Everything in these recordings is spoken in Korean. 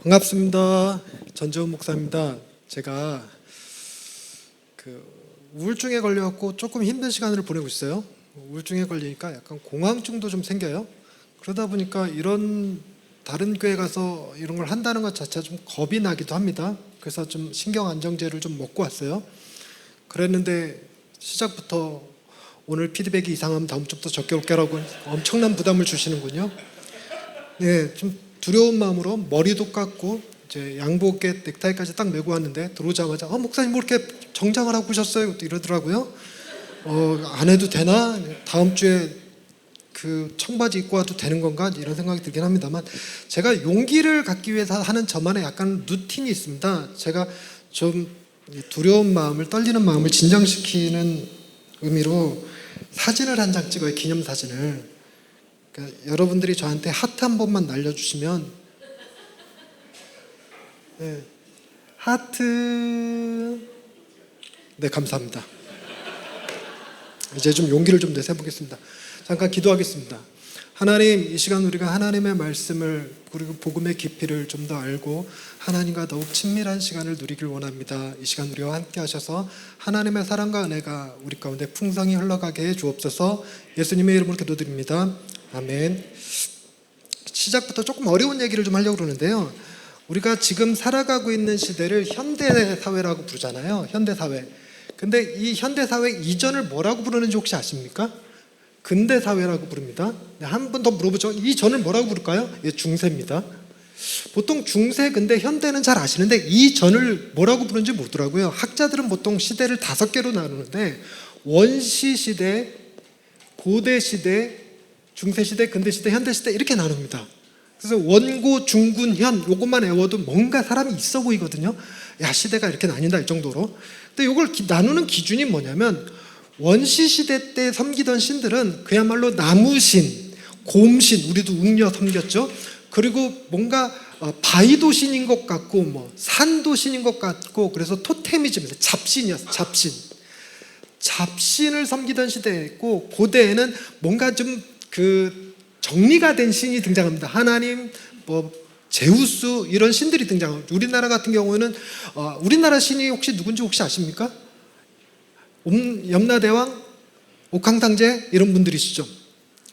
반갑습니다. 전재훈 목사입니다. 제가 우울증에 걸려갖고 조금 힘든 시간을 보내고 있어요. 우울증에 걸리니까 약간 공황증도 좀 생겨요. 그러다 보니까 이런 다른 교회 가서 이런 걸 한다는 것 자체가 좀 겁이 나기도 합니다. 그래서 좀 신경안정제를 좀 먹고 왔어요. 그랬는데 시작부터 오늘 피드백이 이상하면 다음 주부터 적게 올게라고 엄청난 부담을 주시는군요. 네, 좀 두려운 마음으로 머리도 깎고 이제 양복에 넥타이까지 딱 메고 왔는데 들어오자마자 목사님 뭐 이렇게 정장을 하고 오셨어요? 이러더라고요. 안 해도 되나? 다음 주에 그 청바지 입고 와도 되는 건가? 이런 생각이 들긴 합니다만, 제가 용기를 갖기 위해서 하는 저만의 약간 루틴이 있습니다. 제가 좀 두려운 마음을, 떨리는 마음을 진정시키는 의미로 사진을 한 장 찍어요. 기념사진을. 그러니까 여러분들이 저한테 하트 한 번만 날려주시면, 네, 하트. 네, 감사합니다. 이제 좀 용기를 좀 내서 해보겠습니다. 잠깐 기도하겠습니다. 하나님, 이 시간 우리가 하나님의 말씀을, 그리고 복음의 깊이를 좀 더 알고 하나님과 더욱 친밀한 시간을 누리길 원합니다. 이 시간 우리와 함께 하셔서 하나님의 사랑과 은혜가 우리 가운데 풍성히 흘러가게 해 주옵소서. 예수님의 이름으로 기도드립니다. 아멘. 시작부터 조금 어려운 얘기를 좀 하려고 그러는데요, 우리가 지금 살아가고 있는 시대를 현대사회라고 부르잖아요. 현대사회. 근데 이 현대사회 이전을 뭐라고 부르는지 혹시 아십니까? 근대사회라고 부릅니다. 한 번 더 물어보죠. 이 전을 뭐라고 부를까요? 예, 중세입니다. 보통 중세, 근대, 현대는 잘 아시는데 이 전을 뭐라고 부르는지 모르더라고요. 학자들은 보통 시대를 5개로 나누는데 원시시대, 고대시대, 중세시대, 근대시대, 현대시대 이렇게 나눕니다. 그래서 원고, 중군, 현 요것만 외워도 뭔가 사람이 있어 보이거든요. 야, 시대가 이렇게 나뉜다 이 정도로. 근데 이걸 나누는 기준이 뭐냐면, 원시시대 때 섬기던 신들은 그야말로 나무신, 곰신, 우리도 웅녀 섬겼죠. 그리고 뭔가 바위도 신인 것 같고 뭐 산도 신인 것 같고, 그래서 토테미즘에서 잡신이었어요. 잡신을 섬기던 시대였고, 고대에는 뭔가 좀 정리가 된 신이 등장합니다. 하나님, 뭐 제우스 이런 신들이 등장합니다. 우리나라 같은 경우에는 우리나라 신이 혹시 누군지 혹시 아십니까? 염라대왕, 옥황상제 이런 분들이시죠.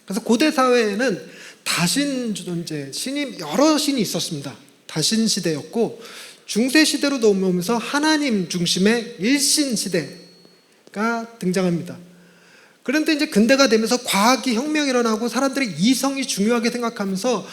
그래서 고대 사회에는 다신 존재, 신이 여러 신이 있었습니다. 다신 시대였고, 중세 시대로 넘어오면서 하나님 중심의 일신 시대가 등장합니다. 그런데 이제 근대가 되면서 과학이 혁명이 일어나고 사람들이 이성이 중요하게 생각하면서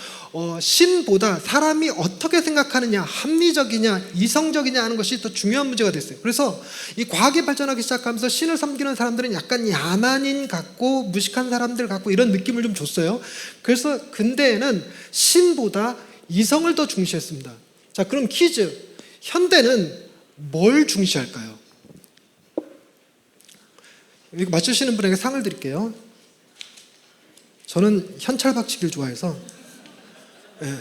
신보다 사람이 어떻게 생각하느냐, 합리적이냐, 이성적이냐 하는 것이 더 중요한 문제가 됐어요. 그래서 이 과학이 발전하기 시작하면서 신을 섬기는 사람들은 약간 야만인 같고 무식한 사람들 같고 이런 느낌을 좀 줬어요. 그래서 근대에는 신보다 이성을 더 중시했습니다. 자, 그럼 퀴즈. 현대는 뭘 중시할까요? 이거 맞추시는 분에게 상을 드릴게요. 저는 현찰박치기를 좋아해서. 네.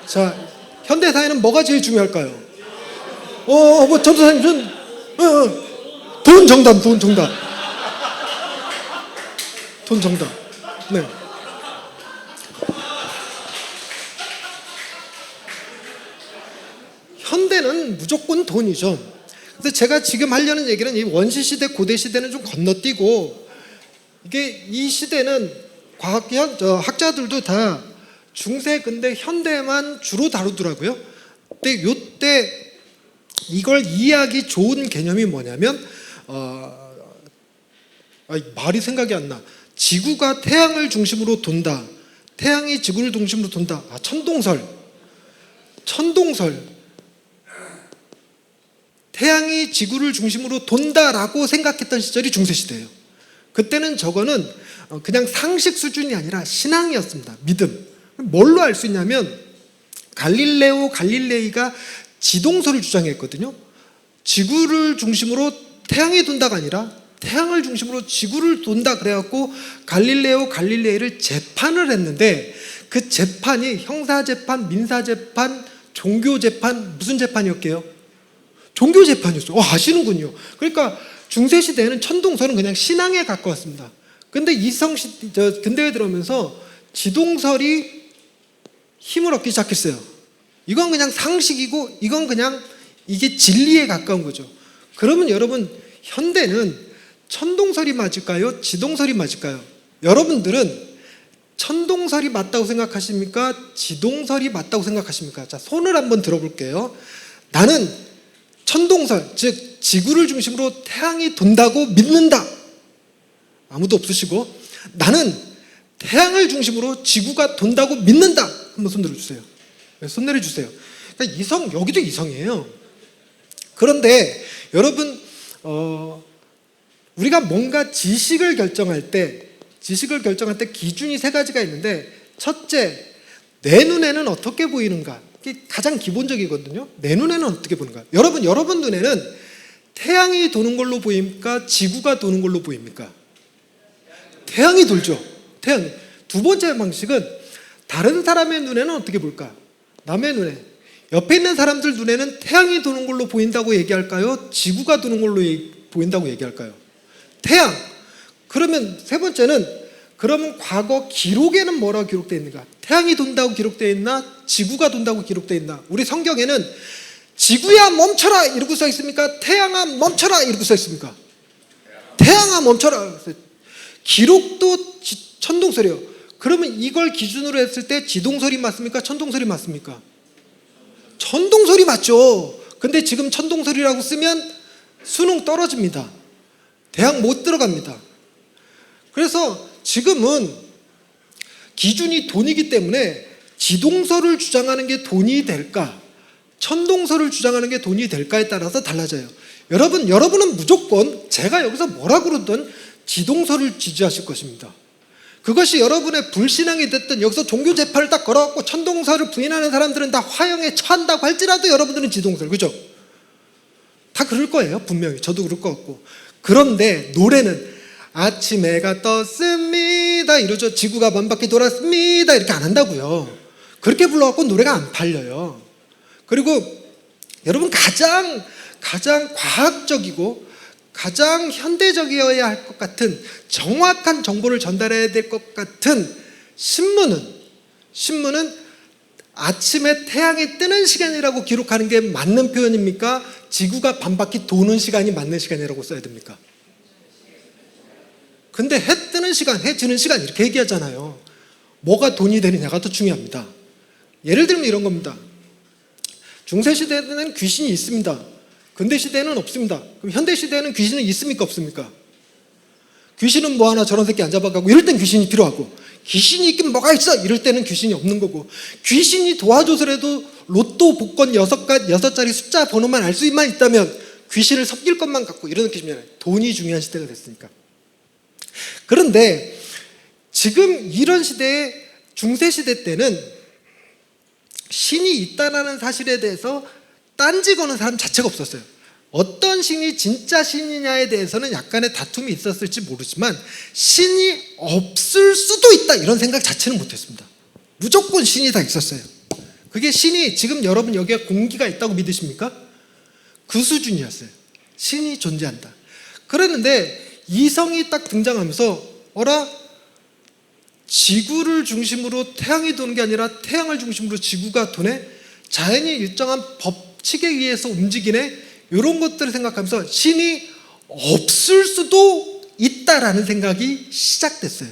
자, 현대사회는 뭐가 제일 중요할까요? 뭐 전도사님, 돈 정답. 돈 정답. 네. 현대는 무조건 돈이죠. 근데 제가 지금 하려는 얘기는 이 원시시대, 고대시대는 좀 건너뛰고, 이게 이 시대는 학자들도 다 중세, 근대, 현대만 주로 다루더라고요. 근데 요때 이걸 이해하기 좋은 개념이 뭐냐면, 말이 생각이 안 나. 지구가 태양을 중심으로 돈다. 태양이 지구를 중심으로 돈다. 천동설. 태양이 지구를 중심으로 돈다라고 생각했던 시절이 중세시대예요. 그때는 저거는 그냥 상식 수준이 아니라 신앙이었습니다. 믿음. 뭘로 알 수 있냐면, 갈릴레이가 지동설을 주장했거든요. 지구를 중심으로 태양이 돈다가 아니라 태양을 중심으로 지구를 돈다 그래갖고 갈릴레이를 재판을 했는데, 그 재판이 형사재판, 민사재판, 종교재판, 무슨 재판이었게요? 종교재판이었어요. 아시는군요. 그러니까 중세시대에는 천동설은 그냥 신앙에 가까웠습니다. 근데 근대에 들어오면서 지동설이 힘을 얻기 시작했어요. 이건 그냥 상식이고 이건 그냥 이게 진리에 가까운 거죠. 그러면 여러분, 현대는 천동설이 맞을까요? 지동설이 맞을까요? 여러분들은 천동설이 맞다고 생각하십니까? 지동설이 맞다고 생각하십니까? 자, 손을 한번 들어볼게요. 나는 천동설, 즉 지구를 중심으로 태양이 돈다고 믿는다. 아무도 없으시고, 나는 태양을 중심으로 지구가 돈다고 믿는다. 한번 손 들어주세요. 손 내려주세요. 그러니까 여기도 이성이에요. 그런데 여러분, 우리가 뭔가 지식을 결정할 때 기준이 세 가지가 있는데, 첫째, 내 눈에는 어떻게 보이는가? 이게 가장 기본적이거든요. 내 눈에는 어떻게 보는가? 여러분 눈에는 태양이 도는 걸로 보입니까? 지구가 도는 걸로 보입니까? 태양이 돌죠. 태양. 두 번째 방식은 다른 사람의 눈에는 어떻게 볼까? 남의 눈에, 옆에 있는 사람들 눈에는 태양이 도는 걸로 보인다고 얘기할까요? 지구가 도는 걸로 보인다고 얘기할까요? 태양. 그러면 세 번째는, 그러면 과거 기록에는 뭐라고 기록되어 있는가? 태양이 돈다고 기록되어 있나? 지구가 돈다고 기록되어 있나? 우리 성경에는 지구야 멈춰라 이러고 써 있습니까? 태양아 멈춰라 이러고 써 있습니까? 태양아 멈춰라. 기록도 천동설이에요. 그러면 이걸 기준으로 했을 때 지동설이 맞습니까? 천동설이 맞습니까? 천동설이 맞죠. 근데 지금 천동설이라고 쓰면 수능 떨어집니다. 대학 못 들어갑니다. 그래서 지금은 기준이 돈이기 때문에 지동설을 주장하는 게 돈이 될까, 천동설을 주장하는 게 돈이 될까에 따라서 달라져요. 여러분은 무조건 제가 여기서 뭐라 그러든 지동설을 지지하실 것입니다. 그것이 여러분의 불신앙이 됐든, 여기서 종교 재판을 딱 걸어갖고 천동설을 부인하는 사람들은 다 화형에 처한다고 할지라도 여러분들은 지동설, 그죠? 다 그럴 거예요, 분명히. 저도 그럴 것 같고. 그런데 노래는 아침 해가 떴습니다 이러죠. 지구가 반바퀴 돌았습니다 이렇게 안 한다고요. 그렇게 불러갖고 노래가 안 팔려요. 그리고 여러분, 가장 과학적이고 가장 현대적이어야 할 것 같은, 정확한 정보를 전달해야 될 것 같은 신문은 아침에 태양이 뜨는 시간이라고 기록하는 게 맞는 표현입니까? 지구가 반바퀴 도는 시간이 맞는 시간이라고 써야 됩니까? 근데 해 뜨는 시간, 해 지는 시간 이렇게 얘기하잖아요. 뭐가 돈이 되느냐가 더 중요합니다. 예를 들면 이런 겁니다. 중세시대에는 귀신이 있습니다. 근대시대에는 없습니다. 그럼 현대시대에는 귀신은 있습니까? 없습니까? 귀신은 뭐 하나 저런 새끼 안 잡아가고 이럴 땐 귀신이 필요하고, 귀신이 있긴 뭐가 있어 이럴 때는 귀신이 없는 거고, 귀신이 도와줘서라도 로또 복권 6자리 숫자 번호만 알 수만 있다면 귀신을 섞일 것만 갖고 이런 느낌이잖아요. 돈이 중요한 시대가 됐으니까. 그런데 지금 이런 시대에, 중세시대 때는 신이 있다는 사실에 대해서 딴지 거는 사람 자체가 없었어요. 어떤 신이 진짜 신이냐에 대해서는 약간의 다툼이 있었을지 모르지만 신이 없을 수도 있다 이런 생각 자체는 못했습니다. 무조건 신이 다 있었어요. 그게 신이, 지금 여러분 여기에 공기가 있다고 믿으십니까? 그 수준이었어요. 신이 존재한다. 그랬는데 이성이 딱 등장하면서, 어라? 지구를 중심으로 태양이 도는 게 아니라 태양을 중심으로 지구가 도네? 자연이 일정한 법칙에 의해서 움직이네? 이런 것들을 생각하면서 신이 없을 수도 있다라는 생각이 시작됐어요.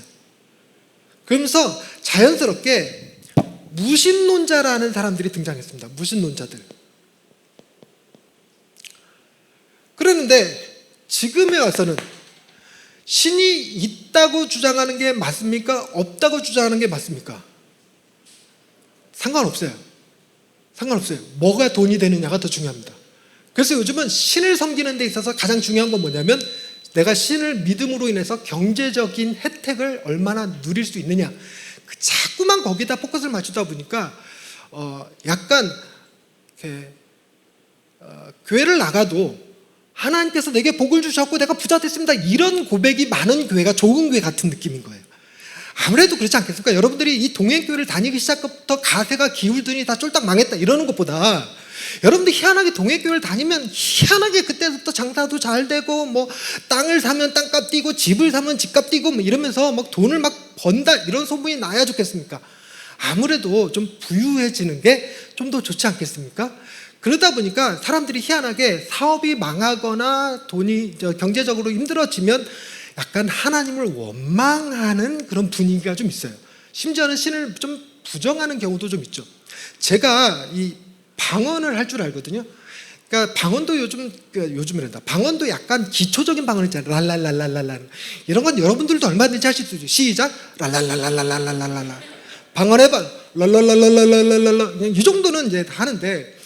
그러면서 자연스럽게 무신론자라는 사람들이 등장했습니다. 무신론자들. 그랬는데 지금에 와서는 신이 있다고 주장하는 게 맞습니까? 없다고 주장하는 게 맞습니까? 상관없어요. 뭐가 돈이 되느냐가 더 중요합니다. 그래서 요즘은 신을 섬기는 데 있어서 가장 중요한 건 뭐냐면, 내가 신을 믿음으로 인해서 경제적인 혜택을 얼마나 누릴 수 있느냐, 자꾸만 거기다 포커스를 맞추다 보니까 약간 이렇게 교회를 나가도 하나님께서 내게 복을 주셨고 내가 부자 됐습니다 이런 고백이 많은 교회가 좋은 교회 같은 느낌인 거예요. 아무래도 그렇지 않겠습니까? 여러분들이 이 동행교회를 다니기 시작부터 가세가 기울더니 다 쫄딱 망했다 이러는 것보다, 여러분들 희한하게 동행교회를 다니면 희한하게 그때부터 장사도 잘 되고, 뭐 땅을 사면 땅값 뛰고 집을 사면 집값 뛰고 뭐 이러면서 막 돈을 막 번다 이런 소문이 나야 좋겠습니까? 아무래도 좀 부유해지는 게 좀 더 좋지 않겠습니까? 그러다 보니까 사람들이 희한하게 사업이 망하거나 돈이 경제적으로 힘들어지면 약간 하나님을 원망하는 그런 분위기가 좀 있어요. 심지어는 신을 좀 부정하는 경우도 좀 있죠. 제가 이 방언을 할 줄 알거든요. 그러니까 방언도 요즘이란다. 방언도 약간 기초적인 방언 있잖아요. 랄랄랄랄랄라. 이런 건 여러분들도 얼마든지 하실 수 있어요. 시작. 랄랄랄랄랄랄랄랄라. 방언해봐. 랄랄랄랄랄랄랄라. 이 정도는 이제 하는데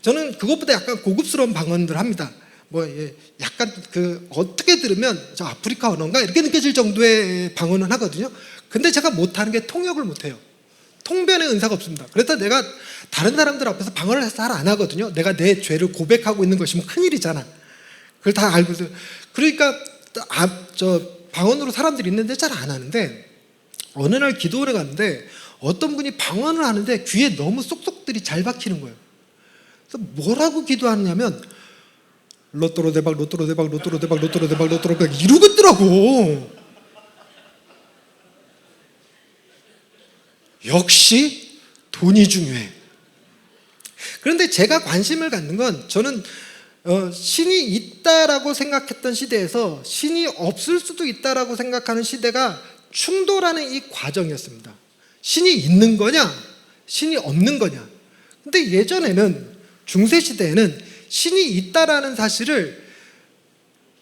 저는 그것보다 약간 고급스러운 방언들 합니다. 약간 어떻게 들으면 저 아프리카 언어인가 이렇게 느껴질 정도의 방언은 하거든요. 근데 제가 못하는 게 통역을 못해요. 통변의 은사가 없습니다. 그래서 내가 다른 사람들 앞에서 방언을 잘 안 하거든요. 내가 내 죄를 고백하고 있는 것이면 큰일이잖아. 그걸 다 알고 있어요. 그러니까 방언으로 사람들이 있는데 잘 안 하는데 어느 날 기도원에 갔는데 어떤 분이 방언을 하는데 귀에 너무 쏙쏙들이 잘 박히는 거예요. 그래서 뭐라고 기도하느냐면 로또로 대박, 로또로 대박, 로또로 대박, 로또로 대박, 로또로 대박 이러고 있더라고. 역시 돈이 중요해. 그런데 제가 관심을 갖는 건 저는 신이 있다라고 생각했던 시대에서 신이 없을 수도 있다라고 생각하는 시대가 충돌하는 이 과정이었습니다. 신이 있는 거냐 신이 없는 거냐. 근데 예전에는 중세시대에는 신이 있다라는 사실을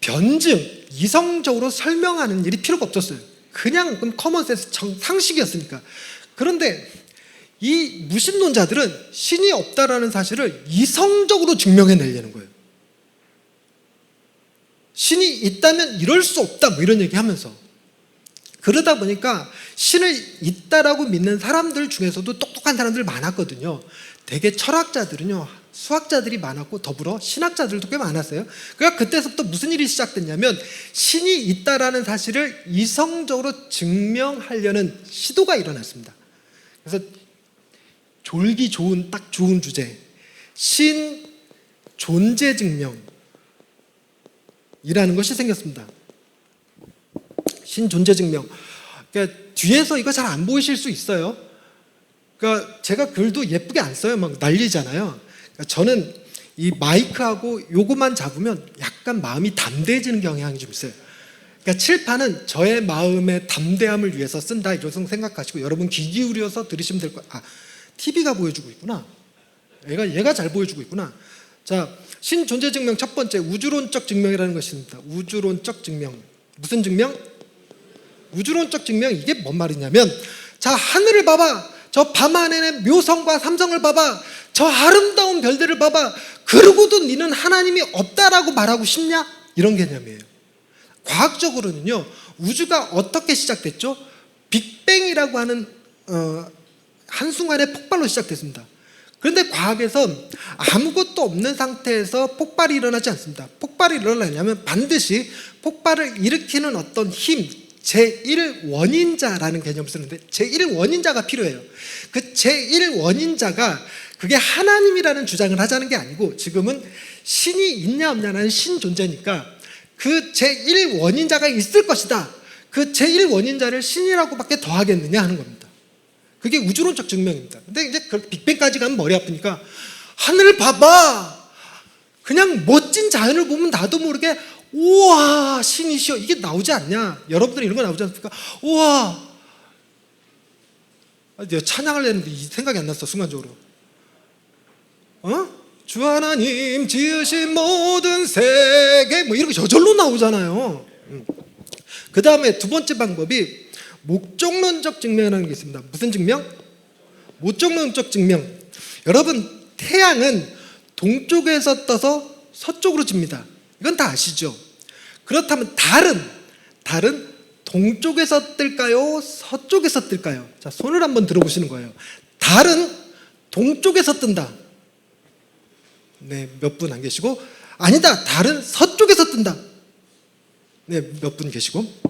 변증, 이성적으로 설명하는 일이 필요가 없었어요. 그냥 커먼센스 상식이었으니까. 그런데 이 무신론자들은 신이 없다라는 사실을 이성적으로 증명해내려는 거예요. 신이 있다면 이럴 수 없다 뭐 이런 얘기하면서 그러다 보니까 신을 있다라고 믿는 사람들 중에서도 똑똑한 사람들 많았거든요. 되게 철학자들은요 수학자들이 많았고 더불어 신학자들도 꽤 많았어요. 그러니까 그때서부터 무슨 일이 시작됐냐면 신이 있다라는 사실을 이성적으로 증명하려는 시도가 일어났습니다. 그래서 졸기 좋은 딱 좋은 주제 신 존재 증명이라는 것이 생겼습니다. 신 존재 증명. 그러니까 뒤에서 이거 잘 안 보이실 수 있어요. 그러니까 제가 글도 예쁘게 안 써요. 막 난리잖아요. 그러니까 저는 이 마이크하고 요거만 잡으면 약간 마음이 담대해지는 경향이 좀 있어요. 그러니까 칠판은 저의 마음의 담대함을 위해서 쓴다 이런 생각하시고 여러분 귀 기울여서 들으시면 될 거예요. TV가 보여주고 있구나. 얘가 잘 보여주고 있구나. 자, 신존재 증명 첫 번째 우주론적 증명이라는 것이 있습니다. 우주론적 증명. 무슨 증명? 우주론적 증명. 이게 뭔 말이냐면 자 하늘을 봐봐. 저 밤하늘의 묘성과 삼성을 봐봐. 저 아름다운 별들을 봐봐. 그러고도 너는 하나님이 없다라고 말하고 싶냐? 이런 개념이에요. 과학적으로는요 우주가 어떻게 시작됐죠? 빅뱅이라고 하는 한순간의 폭발로 시작됐습니다. 그런데 과학에서 아무것도 없는 상태에서 폭발이 일어나지 않습니다. 폭발이 일어나려면 반드시 폭발을 일으키는 어떤 힘 제1원인자라는 개념을 쓰는데 제1원인자가 필요해요. 그 제1원인자가 그게 하나님이라는 주장을 하자는 게 아니고 지금은 신이 있냐 없냐는 신존재니까 그 제1원인자가 있을 것이다. 그 제1원인자를 신이라고밖에 더 하겠느냐 하는 겁니다. 그게 우주론적 증명입니다. 근데 이제 빅뱅까지 가면 머리 아프니까 하늘을 봐봐. 그냥 멋진 자연을 보면 나도 모르게 우와 신이시여 이게 나오지 않냐. 여러분들 이런 거 나오지 않습니까? 우와 내가 찬양을 했는데 이 생각이 안 났어 순간적으로. 주 하나님 지으신 모든 세계 뭐 이렇게 저절로 나오잖아요. 그 다음에 두 번째 방법이 목적론적 증명이라는 게 있습니다. 무슨 증명? 목적론적 증명. 여러분 태양은 동쪽에서 떠서 서쪽으로 집니다. 이건 다 아시죠? 그렇다면 달은 동쪽에서 뜰까요? 서쪽에서 뜰까요? 자, 손을 한번 들어보시는 거예요. 달은 동쪽에서 뜬다. 네, 몇 분 안 계시고 아니다. 달은 서쪽에서 뜬다. 네, 몇 분 계시고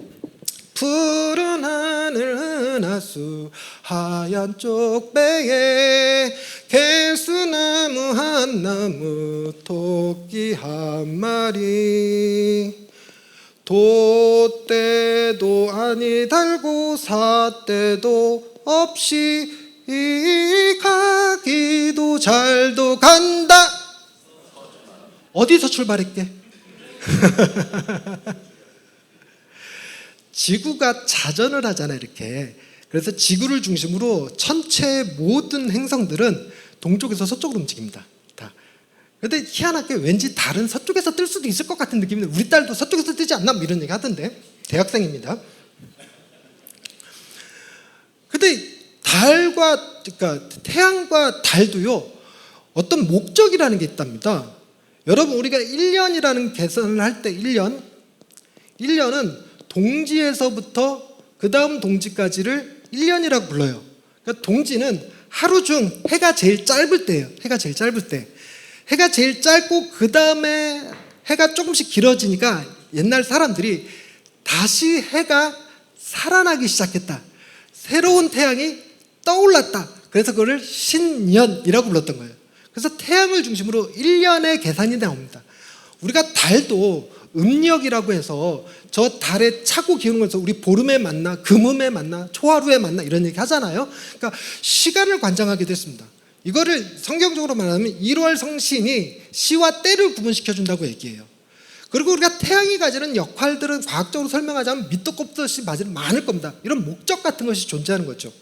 푸른 하늘 은하수 하얀 쪽배에 개수나무 한 나무 토끼 한 마리 돛대도 아니 달고 삿대도 없이 가기도 잘도 간다. 어디서 출발했게? 지구가 자전을 하잖아요, 이렇게. 그래서 지구를 중심으로 전체 모든 행성들은 동쪽에서 서쪽으로 움직입니다. 다. 근데 희한하게 왠지 달은 서쪽에서 뜰 수도 있을 것 같은 느낌인데 우리 딸도 서쪽에서 뜨지 않나? 뭐 이런 얘기 하던데. 대학생입니다. 근데 그러니까 태양과 달도요, 어떤 목적이라는 게 있답니다. 여러분, 우리가 1년이라는 계산을 할 때 1년은 동지에서부터 그 다음 동지까지를 1년이라고 불러요. 그러니까 동지는 하루 중 해가 제일 짧을 때예요. 해가 제일 짧을 때. 해가 제일 짧고 그 다음에 해가 조금씩 길어지니까 옛날 사람들이 다시 해가 살아나기 시작했다. 새로운 태양이 떠올랐다. 그래서 그거를 신년이라고 불렀던 거예요. 그래서 태양을 중심으로 1년의 계산이 나옵니다. 우리가 달도 음력이라고 해서 저 달에 차고 기우는 거에서 우리 보름에 만나, 금음에 만나, 초하루에 만나 이런 얘기 하잖아요. 그러니까 시간을 관장하게 됐습니다. 이거를 성경적으로 말하면 1월 성신이 시와 때를 구분시켜 준다고 얘기해요. 그리고 우리가 태양이 가지는 역할들은 과학적으로 설명하자면 밑도 꼽도 없이 많을 겁니다. 이런 목적 같은 것이 존재하는 거죠.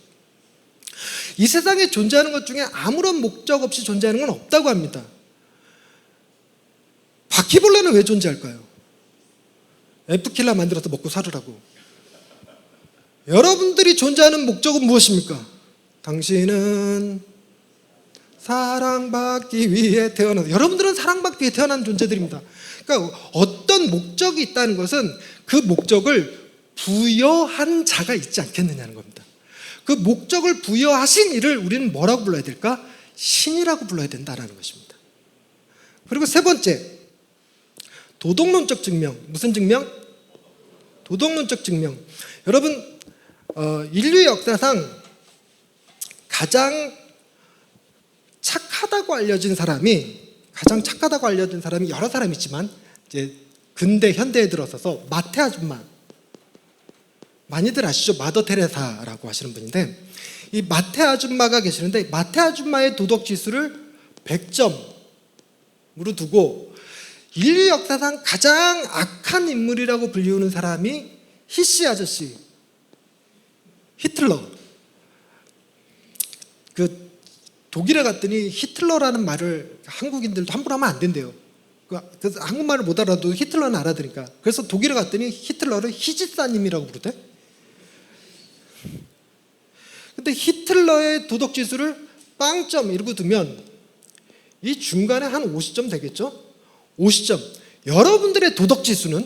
이 세상에 존재하는 것 중에 아무런 목적 없이 존재하는 건 없다고 합니다. 바퀴벌레는 왜 존재할까요? 에프킬라 만들어서 먹고 살으라고. 여러분들이 존재하는 목적은 무엇입니까? 당신은 사랑받기 위해 태어나서, 여러분들은 사랑받기 위해 태어난 존재들입니다. 그러니까 어떤 목적이 있다는 것은 그 목적을 부여한 자가 있지 않겠느냐는 겁니다. 그 목적을 부여하신 이를 우리는 뭐라고 불러야 될까? 신이라고 불러야 된다는 것입니다. 그리고 세 번째, 도덕론적 증명. 무슨 증명? 도덕론적 증명. 여러분, 인류 역사상 가장 착하다고 알려진 사람이 여러 사람이 있지만 이제 근대 현대에 들어서서 마태 아줌마, 많이들 아시죠? 마더 테레사라고 하시는 분인데, 이 마태 아줌마가 계시는데 마태 아줌마의 도덕 지수를 100점으로 두고 인류 역사상 가장 악한 인물이라고 불리우는 사람이 히시 아저씨, 히틀러. 그 독일에 갔더니 히틀러라는 말을 한국인들도 함부로 하면 안 된대요. 그래서 한국말을 못 알아도 히틀러는 알아들으니까. 그래서 독일에 갔더니 히틀러를 히지사님이라고 부르대. 근데 히틀러의 도덕 지수를 빵점 이러고 두면 이 중간에 한 50점 되겠죠? 50점. 여러분들의 도덕 지수는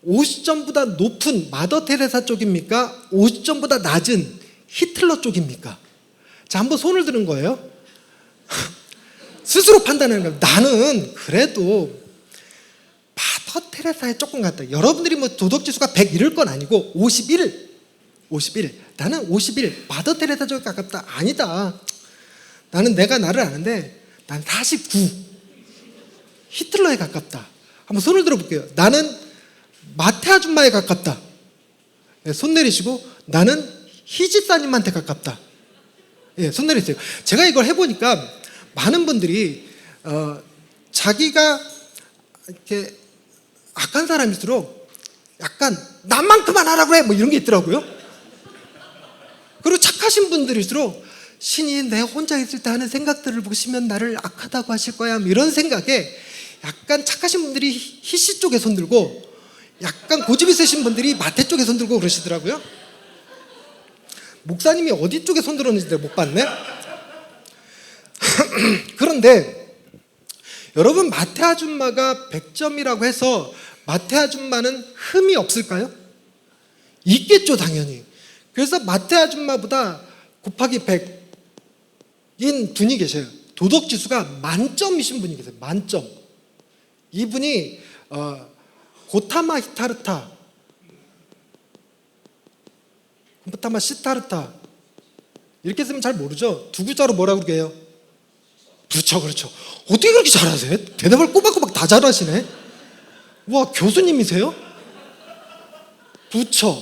50점보다 높은 마더 테레사 쪽입니까? 50점보다 낮은 히틀러 쪽입니까? 자, 한번 손을 드는 거예요. 스스로 판단하는 거예요. 나는 그래도 마더 테레사에 조금 같다. 여러분들이 뭐 도덕 지수가 100 이럴 건 아니고 51. 나는 51. 마더 테레사 쪽에 가깝다. 아니다. 나는 내가 나를 아는데 난 49. 히틀러에 가깝다. 한번 손을 들어볼게요. 나는 마태 아줌마에 가깝다. 손 내리시고 나는 희집사님한테 가깝다. 예, 손 내리세요. 제가 이걸 해보니까 많은 분들이 자기가 이렇게 악한 사람일수록 약간 남만큼만 하라고 해 뭐 이런 게 있더라고요. 그리고 착하신 분들일수록 신이 내 혼자 있을 때 하는 생각들을 보시면 나를 악하다고 하실 거야 이런 생각에 약간 착하신 분들이 희씨 쪽에 손들고 약간 고집 있으신 분들이 마태 쪽에 손들고 그러시더라고요. 목사님이 어디 쪽에 손들었는지 내가 못 봤네. 그런데 여러분, 마태 아줌마가 100점이라고 해서 마태 아줌마는 흠이 없을까요? 있겠죠, 당연히. 그래서 마태 아줌마보다 곱하기 100인 분이 계셔요. 도덕지수가 만점이신 분이 계세요. 만점. 이분이 고타마 히타르타, 고타마 시타르타 이렇게 쓰면 잘 모르죠? 두 글자로 뭐라고 그러게요? 그렇죠. 어떻게 그렇게 잘하세요? 대답을 꼬박꼬박 다 잘하시네. 와, 교수님이세요? 부처.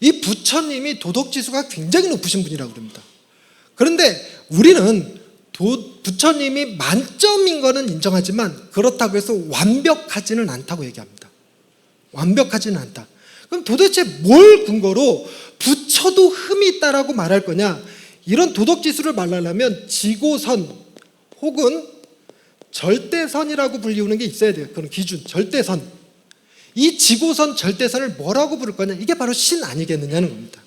이 부처님이 도덕지수가 굉장히 높으신 분이라고 그럽니다. 그런데 우리는 부처님이 만점인 거는 인정하지만 그렇다고 해서 완벽하지는 않다고 얘기합니다. 완벽하지는 않다. 그럼 도대체 뭘 근거로 부처도 흠이 있다라고 말할 거냐? 이런 도덕지수를 말하려면 지고선 혹은 절대선이라고 불리우는 게 있어야 돼요. 그런 기준, 절대선. 이 지고선, 절대선을 뭐라고 부를 거냐? 이게 바로 신 아니겠느냐는 겁니다.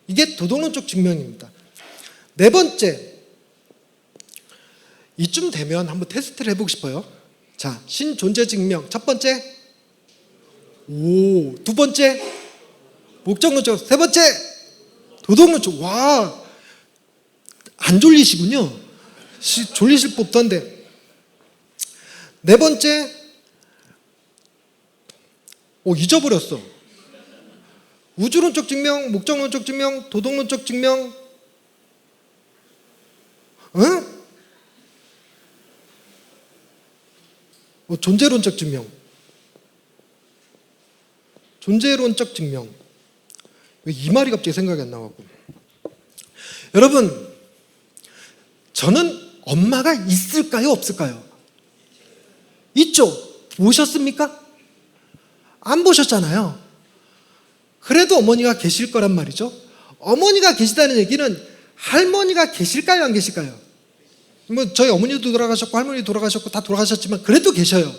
이게 도덕론적 증명입니다. 네 번째, 이쯤 되면 한번 테스트를 해보고 싶어요. 자, 신 존재 증명. 첫 번째, 두 번째, 목적론적. 세 번째, 도덕론적. 와, 안 졸리시군요. 졸리실 법도 한데. 네 번째, 잊어버렸어. 우주론적 증명, 목적론적 증명, 도덕론적 증명. 응? 존재론적 증명. 존재론적 증명. 왜 이 말이 갑자기 생각이 안 나가고. 여러분, 저는 엄마가 있을까요? 없을까요? 있죠? 보셨습니까? 안 보셨잖아요. 그래도 어머니가 계실 거란 말이죠. 어머니가 계시다는 얘기는 할머니가 계실까요? 안 계실까요? 뭐 저희 어머니도 돌아가셨고 할머니도 돌아가셨고 다 돌아가셨지만 그래도 계셔요.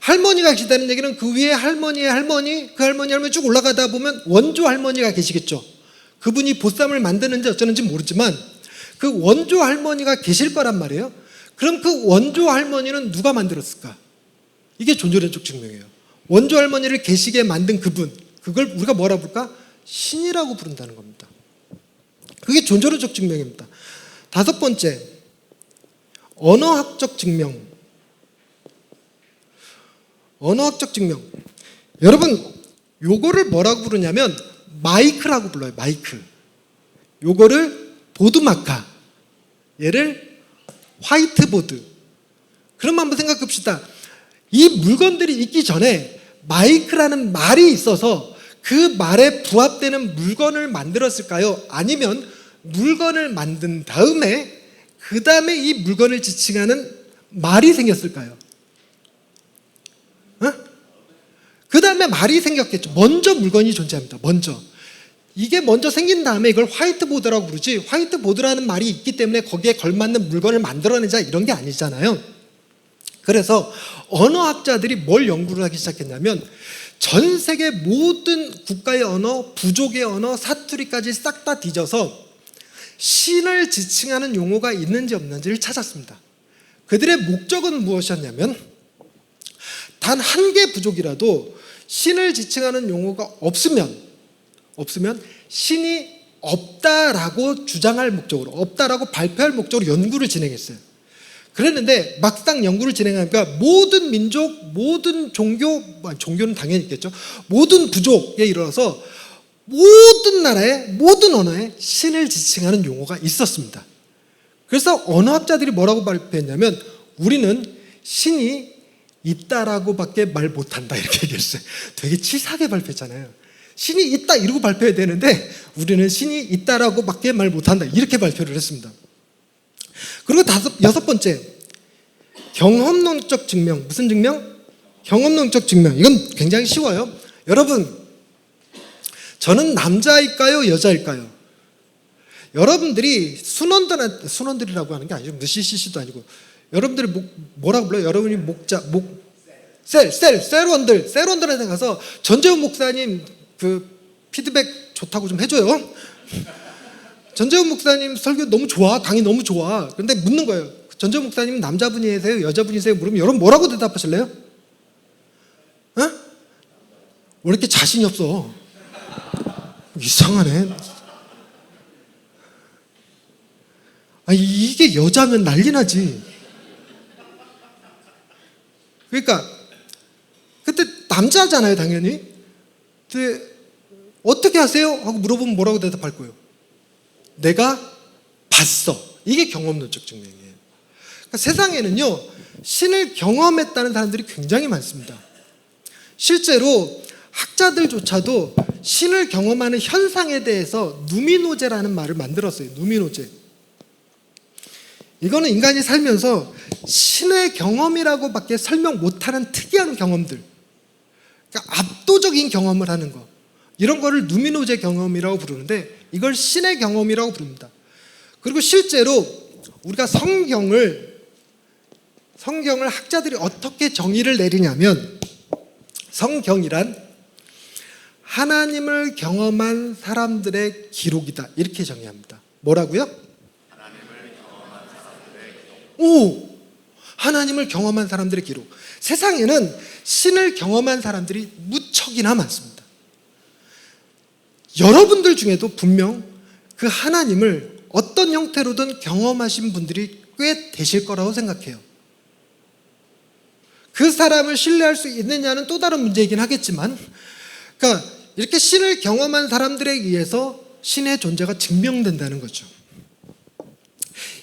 할머니가 계시다는 얘기는 그 위에 할머니의 할머니, 그 할머니 쭉 올라가다 보면 원조 할머니가 계시겠죠. 그분이 보쌈을 만드는지 어쩌는지 모르지만 그 원조 할머니가 계실 거란 말이에요. 그럼 그 원조 할머니는 누가 만들었을까? 이게 존재론적 증명이에요. 원조 할머니를 계시게 만든 그분, 그걸 우리가 뭐라 부를까? 신이라고 부른다는 겁니다. 그게 존재론적 증명입니다. 다섯 번째, 언어학적 증명. 언어학적 증명. 여러분, 요거를 뭐라고 부르냐면 마이크라고 불러요. 마이크. 요거를 보드마카, 얘를 화이트보드. 그럼 한번 생각합시다. 이 물건들이 있기 전에 마이크라는 말이 있어서 그 말에 부합되는 물건을 만들었을까요? 아니면 물건을 만든 다음에 그 다음에 이 물건을 지칭하는 말이 생겼을까요? 그 다음에 말이 생겼겠죠. 먼저 물건이 존재합니다. 먼저. 이게 먼저 생긴 다음에 이걸 화이트보드라고 부르지, 화이트보드라는 말이 있기 때문에 거기에 걸맞는 물건을 만들어내자 이런 게 아니잖아요. 그래서 언어학자들이 뭘 연구를 하기 시작했냐면 전 세계 모든 국가의 언어, 부족의 언어, 사투리까지 싹 다 뒤져서 신을 지칭하는 용어가 있는지 없는지를 찾았습니다. 그들의 목적은 무엇이었냐면 단 한 개 부족이라도 신을 지칭하는 용어가 없으면 신이 없다라고 주장할 목적으로, 없다라고 발표할 목적으로 연구를 진행했어요. 그랬는데 막상 연구를 진행하니까 모든 민족, 모든 종교는 당연히 있겠죠. 모든 부족에 이르러서 모든 나라의 모든 언어에 신을 지칭하는 용어가 있었습니다. 그래서 언어학자들이 뭐라고 발표했냐면 우리는 신이 있다라고밖에 말 못한다 이렇게 얘기했어요. 되게 치사하게 발표했잖아요. 신이 있다 이러고 발표해야 되는데 우리는 신이 있다라고밖에 말 못한다 이렇게 발표를 했습니다. 그리고 여섯 번째, 경험론적 증명. 무슨 증명? 경험론적 증명. 이건 굉장히 쉬워요. 여러분, 저는 남자일까요? 여자일까요? 여러분들이 순원들이라고 하는 게 아니죠. CCC도 아니고. 여러분들이 뭐라고 불러요? 여러분이 셀원들한테 가서 전재훈 목사님 그 피드백 좋다고 좀 해줘요. 전재훈 목사님 설교 너무 좋아, 강의 너무 좋아. 그런데 묻는 거예요. 전재훈 목사님 남자분이세요? 여자분이세요? 물으면 여러분 뭐라고 대답하실래요? 왜 이렇게 자신이 없어? 이상하네. 이게 여자면 난리 나지. 그러니까 그때 남자잖아요, 당연히. 근데 어떻게 하세요? 하고 물어보면 뭐라고 대답할 거예요? 내가 봤어. 이게 경험론적 증명이에요. 그러니까 세상에는요, 신을 경험했다는 사람들이 굉장히 많습니다. 실제로 학자들조차도 신을 경험하는 현상에 대해서 누미노제라는 말을 만들었어요. 누미노제. 이거는 인간이 살면서 신의 경험이라고밖에 설명 못하는 특이한 경험들, 그러니까 압도적인 경험을 하는 거, 이런 거를 누미노제 경험이라고 부르는데 이걸 신의 경험이라고 부릅니다. 그리고 실제로 우리가 성경을 학자들이 어떻게 정의를 내리냐면, 성경이란 하나님을 경험한 사람들의 기록이다, 이렇게 정의합니다. 뭐라고요? 하나님을 경험한 사람들의 기록. 하나님을 경험한 사람들의 기록. 세상에는 신을 경험한 사람들이 무척이나 많습니다. 여러분들 중에도 분명 그 하나님을 어떤 형태로든 경험하신 분들이 꽤 되실 거라고 생각해요. 그 사람을 신뢰할 수 있느냐는 또 다른 문제이긴 하겠지만, 그러니까 이렇게 신을 경험한 사람들에 의해서 신의 존재가 증명된다는 거죠.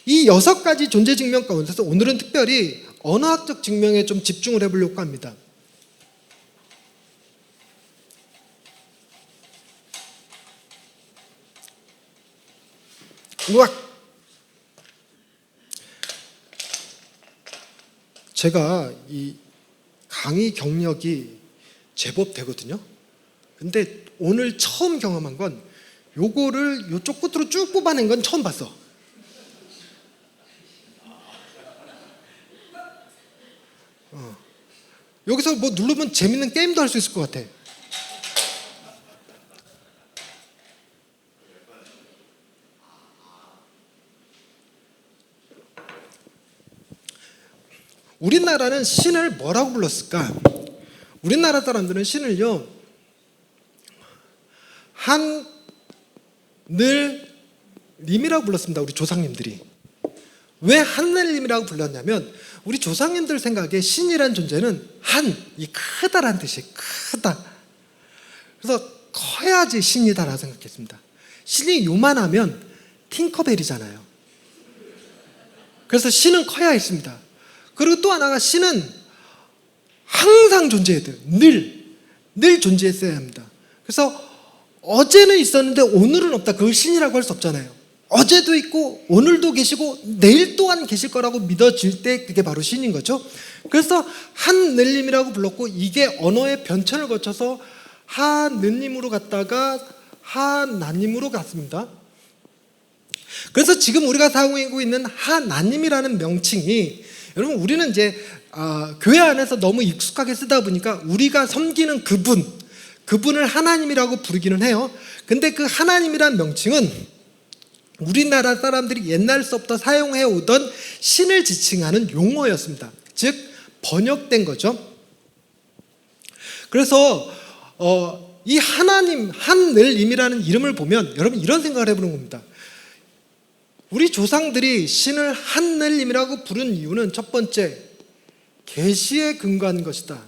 이 6가지 존재 증명 가운데서 오늘은 특별히 언어학적 증명에 좀 집중을 해보려고 합니다. 우악! 제가 이 강의 경력이 제법 되거든요. 근데 오늘 처음 경험한 건 요거를 요쪽 끝으로 쭉 뽑아낸 건 처음 봤어. 여기서 뭐 누르면 재밌는 게임도 할 수 있을 것 같아. 우리나라는 신을 뭐라고 불렀을까? 우리나라 사람들은 신을요, 하늘님이라고 불렀습니다. 우리 조상님들이. 왜 하늘님이라고 불렀냐면, 우리 조상님들 생각에 신이란 존재는 이 크다라는 뜻이에요. 크다. 그래서 커야지 신이다라고 생각했습니다. 신이 요만하면 팅커벨이잖아요. 그래서 신은 커야 했습니다. 그리고 또 하나가, 신은 항상 존재해야 돼요. 늘 존재했어야 합니다. 그래서 어제는 있었는데 오늘은 없다, 그걸 신이라고 할 수 없잖아요. 어제도 있고 오늘도 계시고 내일 또한 계실 거라고 믿어질 때 그게 바로 신인 거죠. 그래서 하느님이라고 불렀고, 이게 언어의 변천을 거쳐서 하느님으로 갔다가 하나님으로 갔습니다. 그래서 지금 우리가 사용하고 있는 하나님이라는 명칭이, 여러분 우리는 이제 교회 안에서 너무 익숙하게 쓰다 보니까 우리가 섬기는 그분을 하나님이라고 부르기는 해요. 근데 그 하나님이란 명칭은 우리나라 사람들이 옛날서부터 사용해 오던 신을 지칭하는 용어였습니다. 즉 번역된 거죠. 그래서 이 하나님, 하늘님이라는 이름을 보면 여러분 이런 생각을 해보는 겁니다. 우리 조상들이 신을 하늘님이라고 부른 이유는, 첫 번째, 계시에 근거한 것이다.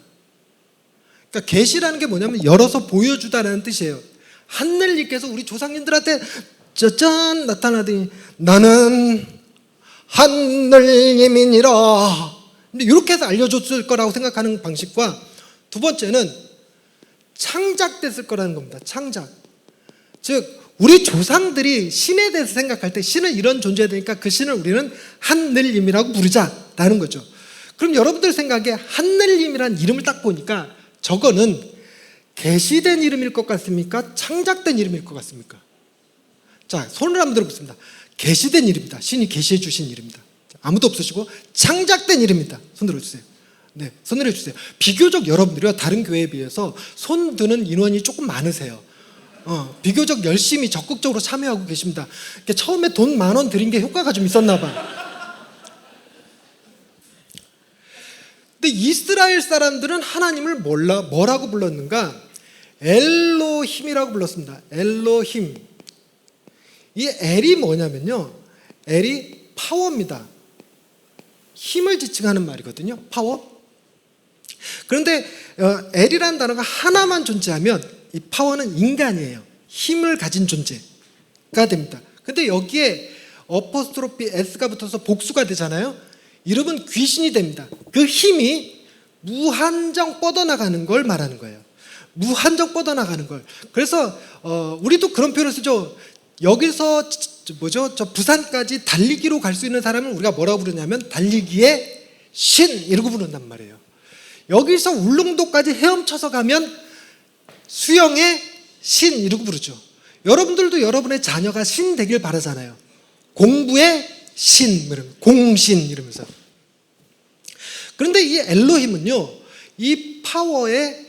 그러니까 계시라는 게 뭐냐면 열어서 보여주다라는 뜻이에요. 하늘님께서 우리 조상님들한테 짜잔 나타나더니 나는 하늘님이니라, 근데 이렇게 해서 알려줬을 거라고 생각하는 방식과, 두 번째는 창작됐을 거라는 겁니다. 창작. 즉 우리 조상들이 신에 대해서 생각할 때 신은 이런 존재되니까 그 신을 우리는 하늘님이라고 부르자라는 거죠. 그럼 여러분들 생각에 하늘님이라는 이름을 딱 보니까 저거는 계시된 이름일 것 같습니까? 창작된 이름일 것 같습니까? 자, 손을 한번 들어보겠습니다. 계시된 이름입니다. 신이 계시해 주신 이름입니다. 아무도 없으시고 창작된 이름입니다. 손 들어주세요. 네, 손 들어주세요. 비교적 여러분들이 다른 교회에 비해서 손 드는 인원이 조금 많으세요. 비교적 열심히 적극적으로 참여하고 계십니다. 처음에 돈 10,000원 드린 게 효과가 좀 있었나 봐. 근데 이스라엘 사람들은 하나님을 뭐라고 불렀는가? 엘로힘이라고 불렀습니다. 엘로힘. 이 엘이 뭐냐면요, 엘이 파워입니다. 힘을 지칭하는 말이거든요. 파워. 그런데 엘이라는 단어가 하나만 존재하면 이 파워는 인간이에요. 힘을 가진 존재가 됩니다. 근데 여기에 어포스트로피 S가 붙어서 복수가 되잖아요. 이름은 귀신이 됩니다. 그 힘이 무한정 뻗어나가는 걸 말하는 거예요. 무한정 뻗어나가는 걸. 그래서 우리도 그런 표현을 쓰죠. 여기서 저 부산까지 달리기로 갈 수 있는 사람을 우리가 뭐라고 부르냐면 달리기의 신 이러고 부른단 말이에요. 여기서 울릉도까지 헤엄쳐서 가면 수영의 신 이러고 부르죠. 여러분들도 여러분의 자녀가 신 되길 바라잖아요. 공부의 신, 공신 이러면서. 그런데 이 엘로힘은요, 이 파워의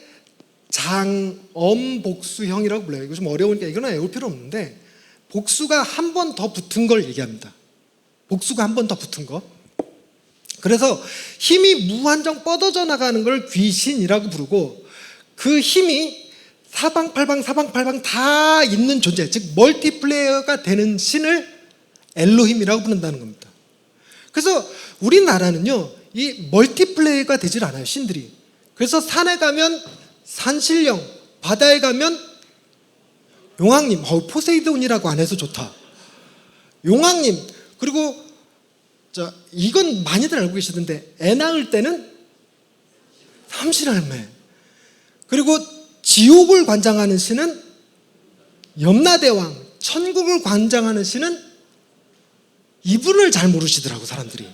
장엄복수형이라고 불러요. 이거 좀 어려우니까 이거는 외울 필요 없는데, 복수가 한 번 더 붙은 걸 얘기합니다. 복수가 한 번 더 붙은 거. 그래서 힘이 무한정 뻗어져 나가는 걸 귀신이라고 부르고, 그 힘이 사방팔방 다 있는 존재, 즉 멀티플레이어가 되는 신을 엘로힘이라고 부른다는 겁니다. 그래서 우리나라는요, 이 멀티플레이어가 되질 않아요, 신들이. 그래서 산에 가면 산신령, 바다에 가면 용왕님, 포세이돈이라고 안 해서 좋다. 용왕님, 그리고 이건 많이들 알고 계시던데, 애 낳을 때는 삼신할매, 그리고 지옥을 관장하는 신은 염라대왕, 천국을 관장하는 신은 이분을 잘 모르시더라고, 사람들이.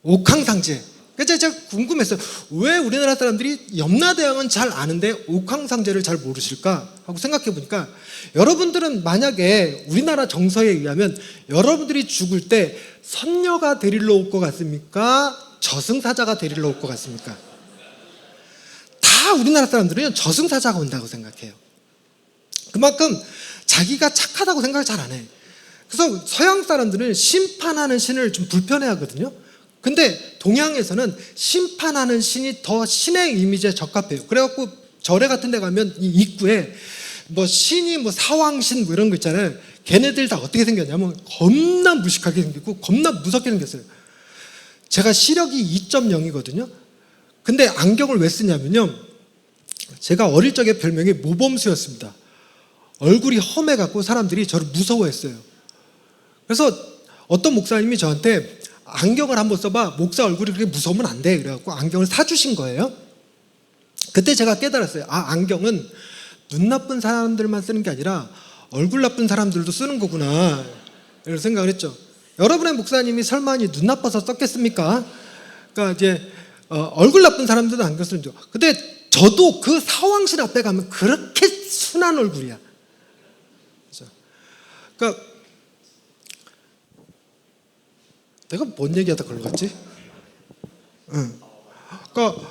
옥황상제. 그래서 제가 궁금했어요. 왜 우리나라 사람들이 염라대왕은 잘 아는데 옥황상제를 잘 모르실까 하고 생각해 보니까, 여러분들은 만약에 우리나라 정서에 의하면 여러분들이 죽을 때 선녀가 데리러 올 것 같습니까? 저승사자가 데리러 올 것 같습니까? 다 우리나라 사람들은 저승사자가 온다고 생각해요. 그만큼 자기가 착하다고 생각을 잘 안 해. 그래서 서양 사람들은 심판하는 신을 좀 불편해 하거든요. 근데 동양에서는 심판하는 신이 더 신의 이미지에 적합해요. 그래갖고 절에 같은 데 가면 이 입구에 신이 사왕신 이런 거 있잖아요. 걔네들 다 어떻게 생겼냐면 겁나 무식하게 생겼고 겁나 무섭게 생겼어요. 제가 시력이 2.0이거든요. 근데 안경을 왜 쓰냐면요, 제가 어릴 적에 별명이 모범수였습니다. 얼굴이 험해갖고 사람들이 저를 무서워했어요. 그래서 어떤 목사님이 저한테 안경을 한번 써봐, 목사 얼굴이 그렇게 무서우면 안 돼, 그래갖고 안경을 사주신 거예요. 그때 제가 깨달았어요. 안경은 눈 나쁜 사람들만 쓰는 게 아니라 얼굴 나쁜 사람들도 쓰는 거구나, 이런 생각을 했죠. 여러분의 목사님이 설마 눈 나빠서 썼겠습니까? 그러니까 이제 얼굴 나쁜 사람들도 안경 쓰는 죠. 근데 저도 그 사왕신 앞에 가면 그렇게 순한 얼굴이야. 그러니까 내가 뭔 얘기하다 걸로 갔지? 그러니까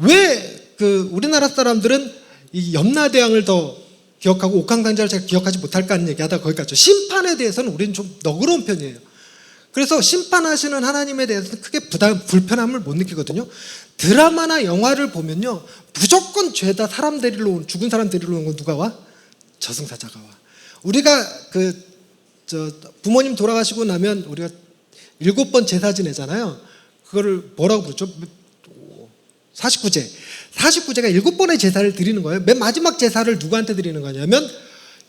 왜 우리나라 사람들은 이 염라대왕을 더 기억하고 옥황상제를 잘 기억하지 못할까 하는 얘기하다 거기 갔죠. 심판에 대해서는 우리는 좀 너그러운 편이에요. 그래서 심판하시는 하나님에 대해서는 크게 불편함을 못 느끼거든요. 드라마나 영화를 보면요, 무조건 죄다 사람 데리러 온, 죽은 사람 데리러 온 건 누가 와? 저승사자가 와. 우리가 부모님 돌아가시고 나면 우리가 7번 제사 지내잖아요. 그거를 뭐라고 부르죠? 49제. 49제가 7번의 제사를 드리는 거예요. 맨 마지막 제사를 누구한테 드리는 거냐면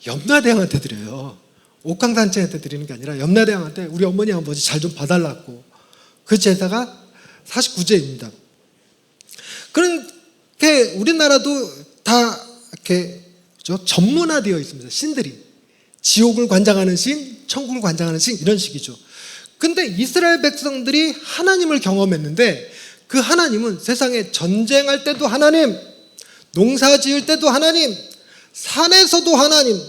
염라대왕한테 드려요. 옥황상제한테 드리는 게 아니라 염라대왕한테 우리 어머니 아버지 잘 좀 봐달라고. 그 제사가 49제입니다. 그렇게 우리나라도 다 이렇게 전문화되어 있습니다. 신들이 지옥을 관장하는 신, 천국을 관장하는 신, 이런 식이죠. 근데 이스라엘 백성들이 하나님을 경험했는데, 그 하나님은 세상에 전쟁할 때도 하나님, 농사 지을 때도 하나님, 산에서도 하나님,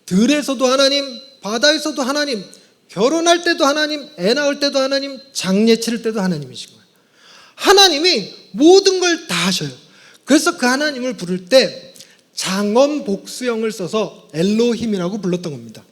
들에서도 하나님, 바다에서도 하나님, 결혼할 때도 하나님, 애 낳을 때도 하나님, 장례 치를 때도 하나님이신 거예요. 하나님이 모든 걸 다 하셔요. 그래서 그 하나님을 부를 때 장엄복수형을 써서 엘로힘이라고 불렀던 겁니다.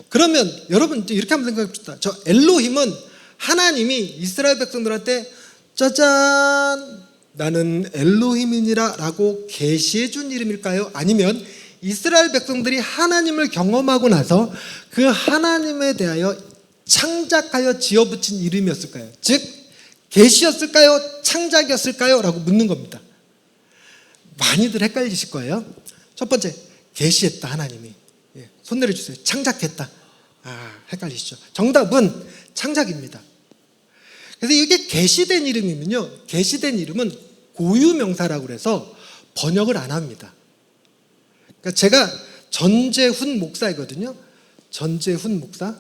그러면 여러분 이렇게 한번 생각해 봅시다. 저 엘로힘은 하나님이 이스라엘 백성들한테 짜잔 나는 엘로힘이니라 라고 계시해 준 이름일까요? 아니면 이스라엘 백성들이 하나님을 경험하고 나서 그 하나님에 대하여 창작하여 지어붙인 이름이었을까요? 즉 계시였을까요? 창작이었을까요? 라고 묻는 겁니다. 많이들 헷갈리실 거예요. 첫 번째, 계시했다. 하나님이. 손 내려주세요. 창작했다. 헷갈리시죠? 정답은 창작입니다. 그래서 이게 계시된 이름이면요, 계시된 이름은 고유명사라고 그래서 번역을 안 합니다. 그러니까 제가 전재훈 목사이거든요. 전재훈 목사.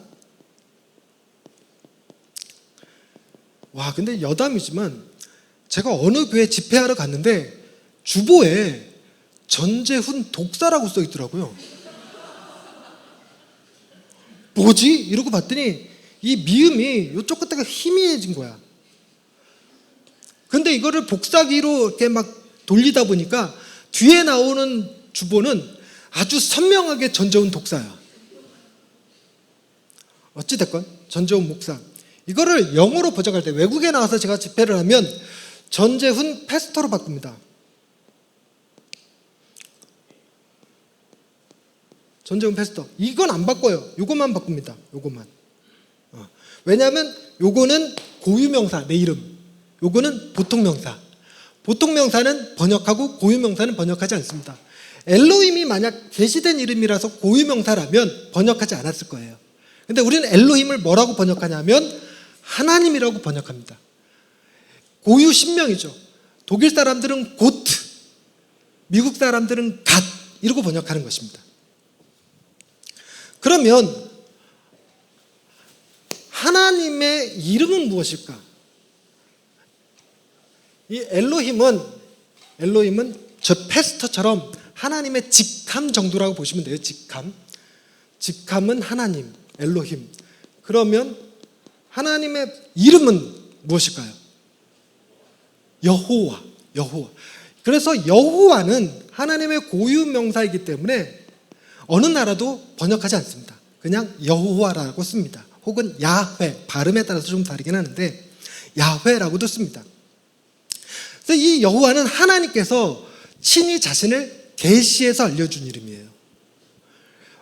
와, 근데 여담이지만 제가 어느 교회 집회하러 갔는데 주보에 전재훈 독사라고 써 있더라고요. 뭐지? 이러고 봤더니 이 미음이 이쪽 끝에가 희미해진 거야. 근데 이거를 복사기로 이렇게 막 돌리다 보니까 뒤에 나오는 주보는 아주 선명하게 전재훈 독사야. 어찌됐건 전재훈 목사. 이거를 영어로 번역할 때 외국에 나와서 제가 집회를 하면 전재훈 패스터로 바꿉니다. 전재훈 패스터. 이건 안 바꿔요. 요것만 바꿉니다. 요것만. 왜냐하면 요거는 고유명사, 내 이름. 요거는 보통명사. 보통명사는 번역하고 고유명사는 번역하지 않습니다. 엘로힘이 만약 계시된 이름이라서 고유명사라면 번역하지 않았을 거예요. 근데 우리는 엘로힘을 뭐라고 번역하냐면 하나님이라고 번역합니다. 고유 신명이죠. 독일 사람들은 고트, 미국 사람들은 갓 이러고 번역하는 것입니다. 그러면 하나님의 이름은 무엇일까? 이 엘로힘은 저 패스터처럼 하나님의 직함 정도라고 보시면 돼요. 직함은 하나님, 엘로힘. 그러면 하나님의 이름은 무엇일까요? 여호와. 그래서 여호와는 하나님의 고유 명사이기 때문에 어느 나라도 번역하지 않습니다. 그냥 여호와라고 씁니다. 혹은 야훼, 발음에 따라서 좀 다르긴 하는데 야훼라고도 씁니다. 그래서 이 여호와는 하나님께서 친히 자신을 계시해서 알려준 이름이에요.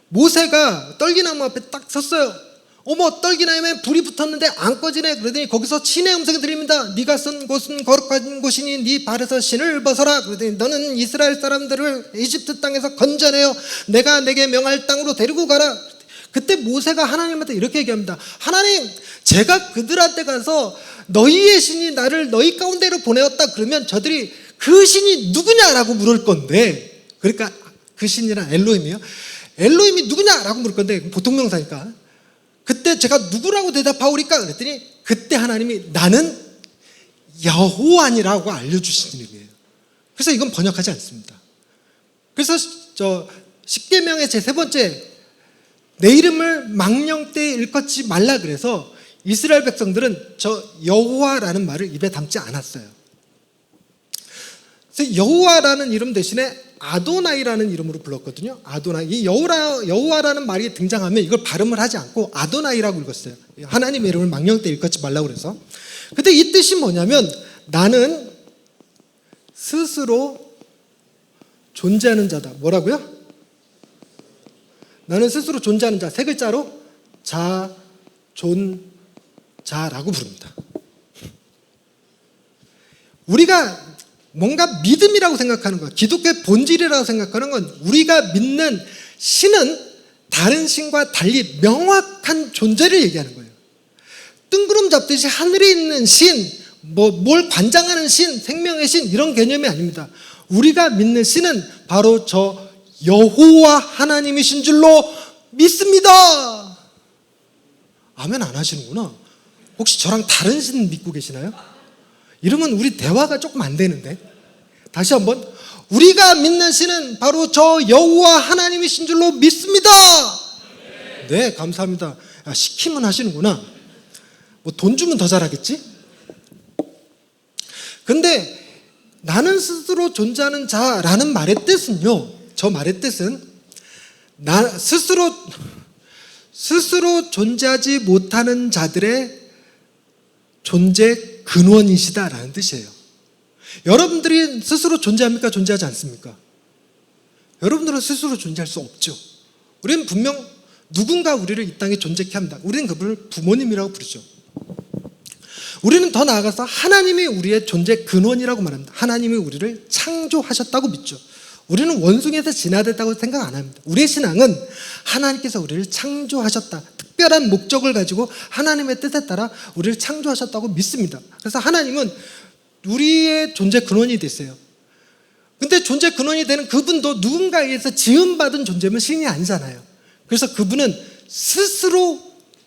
모세가 떨기나무 앞에 딱 섰어요. 어머, 떨기나무에 불이 붙었는데 안 꺼지네. 그러더니 거기서 신의 음성이 들립니다. 네가 쓴 곳은 거룩한 곳이니 네 발에서 신을 벗어라. 그러더니 너는 이스라엘 사람들을 이집트 땅에서 건져내어 내가 내게 명할 땅으로 데리고 가라. 그때 모세가 하나님한테 이렇게 얘기합니다. 하나님, 제가 그들한테 가서 너희의 신이 나를 너희 가운데로 보내었다 그러면 저들이 그 신이 누구냐라고 물을 건데, 그러니까 그 신이란 엘로힘이요. 엘로힘이 누구냐라고 물을 건데 보통명사니까 그때 제가 누구라고 대답하오리까 그랬더니 그때 하나님이 나는 여호와니라고 알려주신 이름이에요. 그래서 이건 번역하지 않습니다. 그래서 저 십계명의 제 3번째, 내 이름을 망령되이 일컫지 말라 그래서 이스라엘 백성들은 저 여호와라는 말을 입에 담지 않았어요. 그래서 여호와라는 이름 대신에 아도나이라는 이름으로 불렀거든요. 아도나이. 이 여호와라는 말이 등장하면 이걸 발음을 하지 않고 아도나이라고 읽었어요. 하나님의 이름을 망령되이 일컫지 말라고 그래서. 근데 이 뜻이 뭐냐면 나는 스스로 존재하는 자다. 뭐라고요? 나는 스스로 존재하는 자. 3글자로 자라고 부릅니다. 우리가 뭔가 믿음이라고 생각하는 것, 기독교의 본질이라고 생각하는 건 우리가 믿는 신은 다른 신과 달리 명확한 존재를 얘기하는 거예요. 뜬구름 잡듯이 하늘에 있는 신, 뭘 관장하는 신, 생명의 신 이런 개념이 아닙니다. 우리가 믿는 신은 바로 저 여호와 하나님이신 줄로 믿습니다. 아멘 안 하시는구나. 혹시 저랑 다른 신 믿고 계시나요? 이러면 우리 대화가 조금 안 되는데. 다시 한번, 우리가 믿는 신은 바로 저 여호와 하나님이신 줄로 믿습니다. 네, 감사합니다. 야, 시키면 하시는구나. 뭐 돈 주면 더 잘하겠지? 근데 나는 스스로 존재하는 자라는 말의 뜻은요, 저 말의 뜻은 나 스스로 존재하지 못하는 자들의 존재 근원이시다라는 뜻이에요. 여러분들이 스스로 존재합니까? 존재하지 않습니까? 여러분들은 스스로 존재할 수 없죠. 우리는 분명 누군가 우리를 이 땅에 존재케 합니다. 우리는 그분을 부모님이라고 부르죠. 우리는 더 나아가서 하나님이 우리의 존재 근원이라고 말합니다. 하나님이 우리를 창조하셨다고 믿죠. 우리는 원숭이에서 진화됐다고 생각 안 합니다. 우리의 신앙은 하나님께서 우리를 창조하셨다, 특별한 목적을 가지고 하나님의 뜻에 따라 우리를 창조하셨다고 믿습니다. 그래서 하나님은 우리의 존재 근원이 됐어요. 근데 존재 근원이 되는 그분도 누군가에 의해서 지음받은 존재면 신이 아니잖아요. 그래서 그분은 스스로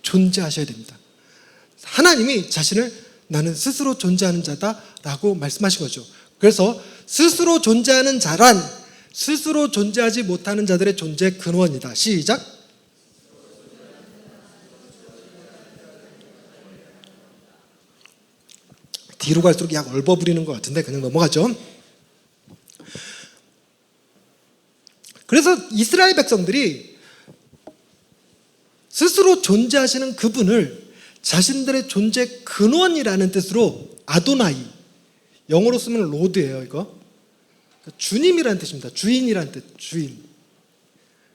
존재하셔야 됩니다. 하나님이 자신을 나는 스스로 존재하는 자다라고 말씀하신 거죠. 그래서 스스로 존재하는 자란 스스로 존재하지 못하는 자들의 존재 근원이다. 시작. 뒤로 갈수록 약 얼버무리는 것 같은데 그냥 넘어가죠. 그래서 이스라엘 백성들이 스스로 존재하시는 그분을 자신들의 존재 근원이라는 뜻으로 아도나이, 영어로 쓰면 로드예요. 이거 주님이라는 뜻입니다. 주인이라는 뜻, 주인.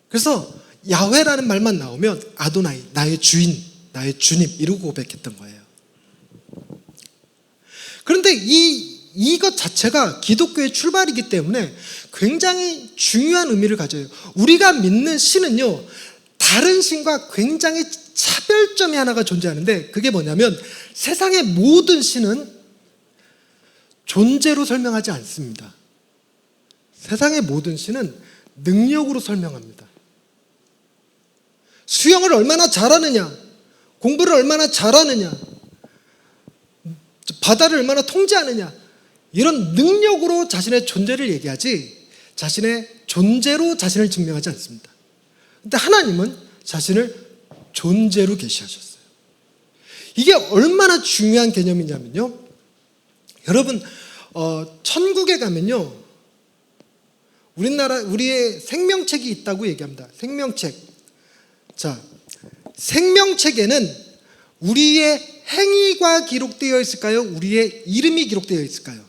그래서 야훼라는 말만 나오면 아도나이, 나의 주인, 나의 주님 이러고 고백했던 거예요. 그런데 이것 자체가 기독교의 출발이기 때문에 굉장히 중요한 의미를 가져요. 우리가 믿는 신은요, 다른 신과 굉장히 차별점이 하나가 존재하는데 그게 뭐냐면 세상의 모든 신은 존재로 설명하지 않습니다. 세상의 모든 신은 능력으로 설명합니다. 수영을 얼마나 잘하느냐, 공부를 얼마나 잘하느냐, 바다를 얼마나 통제하느냐, 이런 능력으로 자신의 존재를 얘기하지 자신의 존재로 자신을 증명하지 않습니다. 근데 하나님은 자신을 존재로 계시하셨어요. 이게 얼마나 중요한 개념이냐면요, 여러분 천국에 가면요, 우리의 생명책이 있다고 얘기합니다. 생명책. 자, 생명책에는 우리의 행위가 기록되어 있을까요? 우리의 이름이 기록되어 있을까요?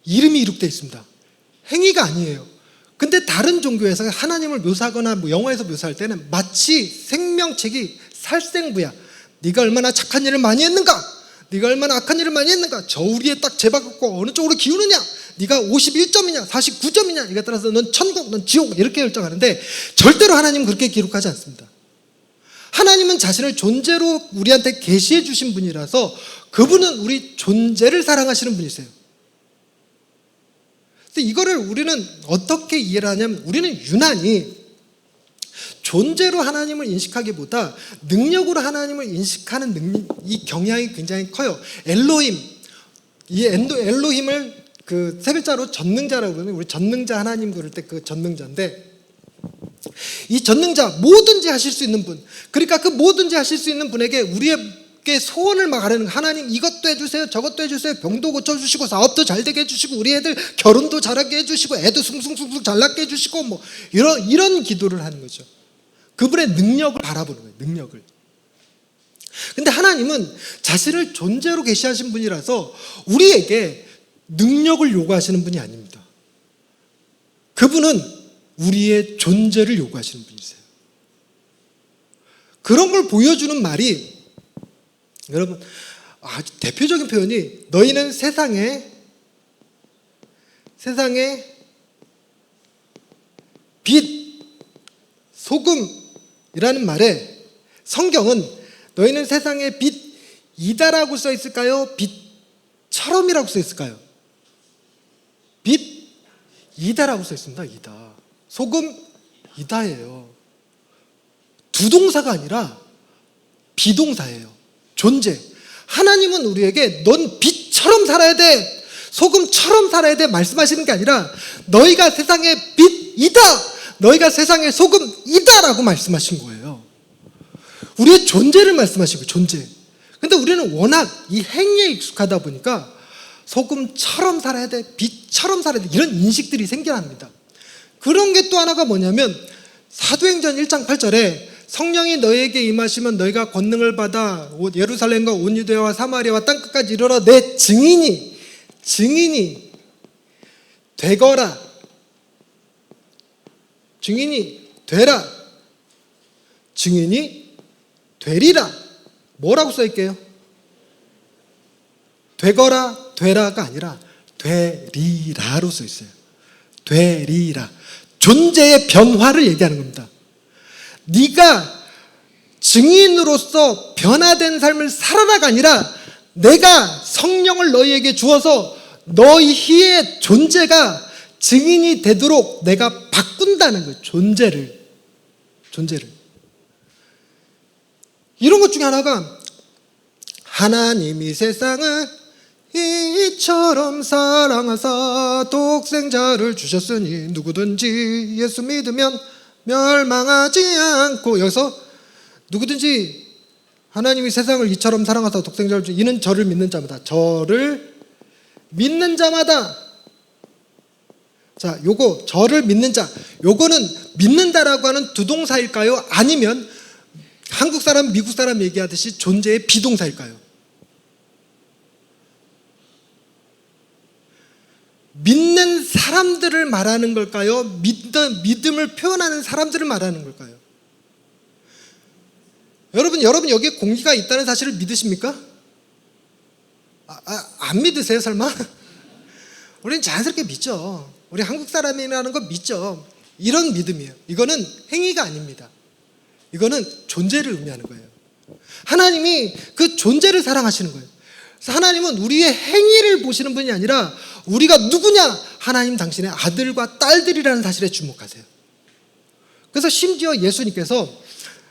이름이 기록되어 있습니다. 행위가 아니에요. 근데 다른 종교에서 하나님을 묘사하거나 영화에서 묘사할 때는 마치 생명책이 살생부야. 네가 얼마나 착한 일을 많이 했는가? 네가 얼마나 악한 일을 많이 했는가? 저 우리에 딱 재박고 어느 쪽으로 기우느냐? 네가 51점이냐 49점이냐 이거에 따라서 넌 천국 넌 지옥 이렇게 결정하는데 절대로 하나님은 그렇게 기록하지 않습니다. 하나님은 자신을 존재로 우리한테 계시해 주신 분이라서 그분은 우리 존재를 사랑하시는 분이세요. 근데 이거를 우리는 어떻게 이해를 하냐면 우리는 유난히 존재로 하나님을 인식하기보다 능력으로 하나님을 인식하는 이 경향이 굉장히 커요. 엘로힘, 이 엘로힘을 그 세 글자로 전능자라고 그러면 우리 전능자 하나님 그럴 때 그 전능자인데, 이 전능자 뭐든지 하실 수 있는 분, 그러니까 그 뭐든지 하실 수 있는 분에게 우리에게 소원을 막 하라는, 하나님 이것도 해주세요 저것도 해주세요, 병도 고쳐주시고 사업도 잘 되게 해주시고 우리 애들 결혼도 잘하게 해주시고 애도 숭숭숭숭 잘 낳게 해주시고 뭐 이런 기도를 하는 거죠. 그분의 능력을 바라보는 거예요. 능력을. 근데 하나님은 자신을 존재로 계시하신 분이라서 우리에게 능력을 요구하시는 분이 아닙니다. 그분은 우리의 존재를 요구하시는 분이세요. 그런 걸 보여주는 말이, 여러분 아주 대표적인 표현이 너희는 세상에 빛, 소금이라는 말에 성경은 너희는 세상의 빛이다라고 써 있을까요? 빛처럼이라고 써 있을까요? 빛이다라고 써 있습니다. 이다. 소금 이다예요. 두 동사가 아니라 비동사예요. 존재. 하나님은 우리에게 넌 빛처럼 살아야 돼, 소금처럼 살아야 돼 말씀하시는 게 아니라 너희가 세상의 빛이다, 너희가 세상의 소금이다 라고 말씀하신 거예요. 우리의 존재를 말씀하신 거예요. 존재. 근데 우리는 워낙 이 행위에 익숙하다 보니까 소금처럼 살아야 돼, 빛처럼 살아야 돼, 이런 인식들이 생겨납니다. 그런 게 또 하나가 뭐냐면 사도행전 1장 8절에 성령이 너희에게 임하시면 너희가 권능을 받아 예루살렘과 온 유대와 사마리아와 땅끝까지 이르러 내 증인이 되거라, 증인이 되라, 증인이 되리라. 뭐라고 써있게요? 되거라 되라가 아니라 되리라로 써있어요. 되리라. 존재의 변화를 얘기하는 겁니다. 네가 증인으로서 변화된 삶을 살아라가 아니라 내가 성령을 너희에게 주어서 너희의 존재가 증인이 되도록 내가 바꾼다는 거예요. 존재를. 이런 것 중에 하나가 하나님이 세상을 이처럼 사랑하사 독생자를 주셨으니 누구든지 예수 믿으면 멸망하지 않고, 여기서 누구든지 하나님이 세상을 이처럼 사랑하사 독생자를 주셨으니 이는 저를 믿는 자마다, 저를 믿는 자마다. 자, 요거 저를 믿는 자, 요거는 믿는다라고 하는 두 동사일까요? 아니면 한국 사람, 미국 사람 얘기하듯이 존재의 비동사일까요? 믿는 사람들을 말하는 걸까요? 믿음을 표현하는 사람들을 말하는 걸까요? 여러분 여기에 공기가 있다는 사실을 믿으십니까? 안 믿으세요 설마? 우리는 자연스럽게 믿죠. 우리 한국 사람이라는 거 믿죠. 이런 믿음이에요. 이거는 행위가 아닙니다. 이거는 존재를 의미하는 거예요. 하나님이 그 존재를 사랑하시는 거예요. 그래서 하나님은 우리의 행위를 보시는 분이 아니라 우리가 누구냐? 하나님 당신의 아들과 딸들이라는 사실에 주목하세요. 그래서 심지어 예수님께서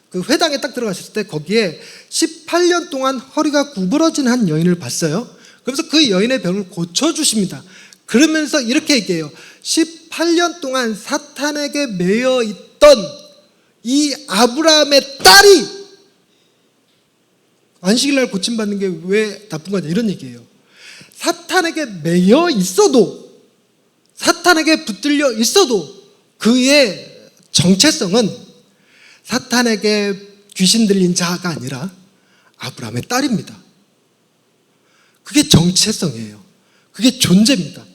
그 회당에 딱 들어가셨을 때 거기에 18년 동안 허리가 구부러진 한 여인을 봤어요. 그래서 그 여인의 병을 고쳐주십니다. 그러면서 이렇게 얘기해요. 18년 동안 사탄에게 매여 있던 이 아브라함의 딸이 안식일 날 고침받는 게 왜 나쁜 거냐, 이런 얘기예요. 사탄에게 매여 있어도, 사탄에게 붙들려 있어도 그의 정체성은 사탄에게 귀신 들린 자가 아니라 아브라함의 딸입니다. 그게 정체성이에요. 그게 존재입니다.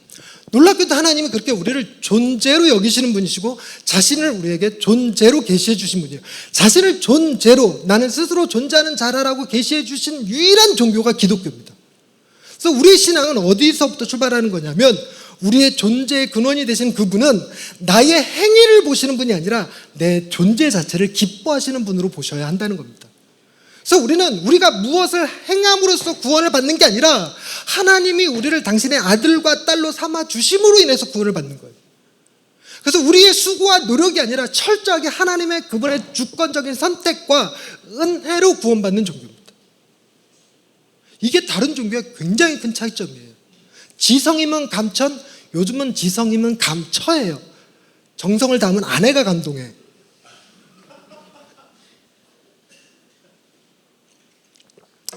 놀랍게도 하나님이 그렇게 우리를 존재로 여기시는 분이시고 자신을 우리에게 존재로 계시해 주신 분이에요. 자신을 존재로, 나는 스스로 존재하는 자라라고 계시해 주신 유일한 종교가 기독교입니다. 그래서 우리의 신앙은 어디서부터 출발하는 거냐면, 우리의 존재의 근원이 되신 그분은 나의 행위를 보시는 분이 아니라 내 존재 자체를 기뻐하시는 분으로 보셔야 한다는 겁니다. 그래서 우리가 무엇을 행함으로써 구원을 받는 게 아니라 하나님이 우리를 당신의 아들과 딸로 삼아 주심으로 인해서 구원을 받는 거예요. 그래서 우리의 수고와 노력이 아니라 철저하게 하나님의 그분의 주권적인 선택과 은혜로 구원받는 종교입니다. 이게 다른 종교의 굉장히 큰 차이점이에요. 지성이면 감천, 요즘은 지성이면 감처예요. 정성을 담은 아내가 감동해.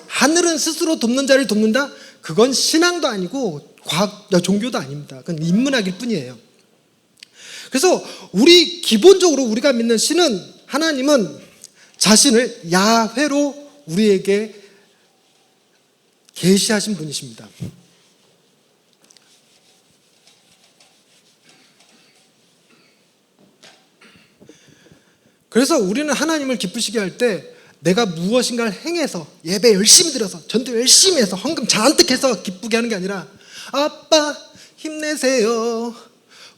하늘은 스스로 돕는 자를 돕는다? 그건 신앙도 아니고 종교도 아닙니다. 그건 인문학일 뿐이에요. 그래서 기본적으로 우리가 믿는 신은, 하나님은 자신을 야훼로 우리에게 계시하신 분이십니다. 그래서 우리는 하나님을 기쁘시게 할 때 내가 무엇인가를 행해서, 예배 열심히 드려서, 전도 열심히 해서, 헌금 잔뜩 해서 기쁘게 하는 게 아니라, 아빠 힘내세요,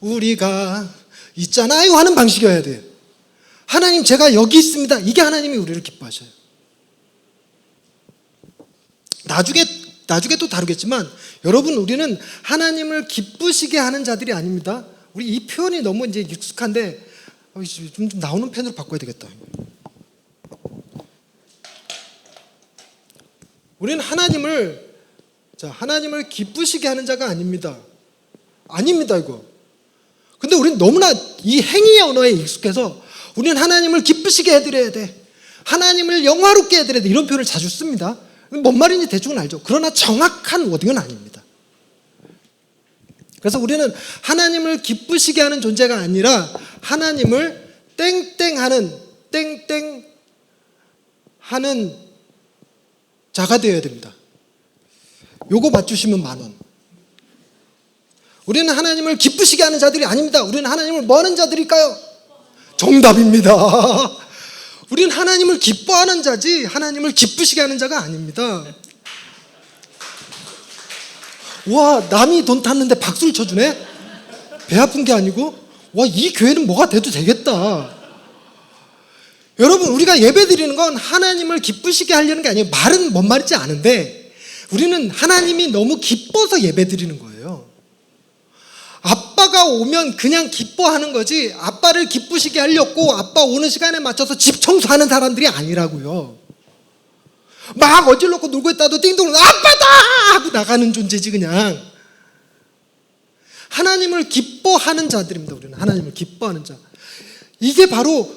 우리가 있잖아요 하는 방식이어야 돼요. 하나님 제가 여기 있습니다. 이게 하나님이 우리를 기뻐하셔요. 나중에 또 다루겠지만, 여러분, 우리는 하나님을 기쁘시게 하는 자들이 아닙니다. 우리 이 표현이 너무 이제 익숙한데 좀 나오는 펜으로 바꿔야 되겠다. 우리는 하나님을 기쁘시게 하는 자가 아닙니다. 아닙니다, 이거. 근데 우리는 너무나 이 행위의 언어에 익숙해서 우리는 하나님을 기쁘시게 해드려야 돼, 하나님을 영화롭게 해드려야 돼, 이런 표현을 자주 씁니다. 뭔 말인지 대충은 알죠. 그러나 정확한 워딩은 아닙니다. 그래서 우리는 하나님을 기쁘시게 하는 존재가 아니라 하나님을 땡땡하는 자가 되어야 됩니다. 요거 맞추시면 10,000원. 우리는 하나님을 기쁘시게 하는 자들이 아닙니다. 우리는 하나님을 뭐 하는 자들일까요? 정답입니다. 우리는 하나님을 기뻐하는 자지 하나님을 기쁘시게 하는 자가 아닙니다. 와, 남이 돈 탔는데 박수를 쳐주네? 배 아픈 게 아니고? 와, 이 교회는 뭐가 돼도 되겠다. 여러분, 우리가 예배 드리는 건 하나님을 기쁘시게 하려는 게 아니에요. 말은 뭔 말인지 아는데 우리는 하나님이 너무 기뻐서 예배 드리는 거예요. 아빠가 오면 그냥 기뻐하는 거지 아빠를 기쁘시게 하려고 아빠 오는 시간에 맞춰서 집 청소하는 사람들이 아니라고요. 막 어질러고 놀고 있다도 띵동 아빠다 하고 나가는 존재지 그냥. 하나님을 기뻐하는 자들입니다. 우리는 하나님을 기뻐하는 자. 이게 바로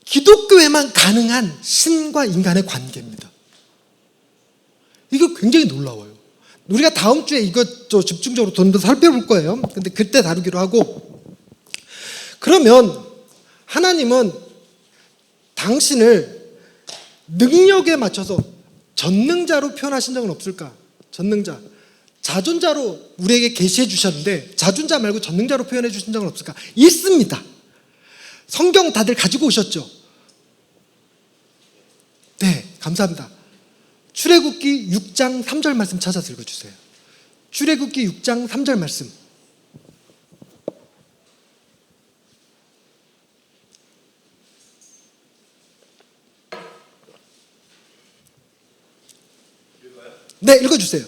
기독교에만 가능한 신과 인간의 관계입니다. 이거 굉장히 놀라워요. 우리가 다음 주에 이거 집중적으로 좀 더 살펴볼 거예요. 근데 그때 다루기로 하고. 그러면 하나님은 당신을 능력에 맞춰서 전능자로 표현하신 적은 없을까? 전능자. 자존자로 우리에게 계시해 주셨는데 자존자 말고 전능자로 표현해 주신 적은 없을까? 있습니다. 성경 다들 가지고 오셨죠? 네, 감사합니다. 출애굽기 6장 3절 말씀 찾아서 읽어주세요. 출애굽기 6장 3절 말씀. 네, 읽어주세요.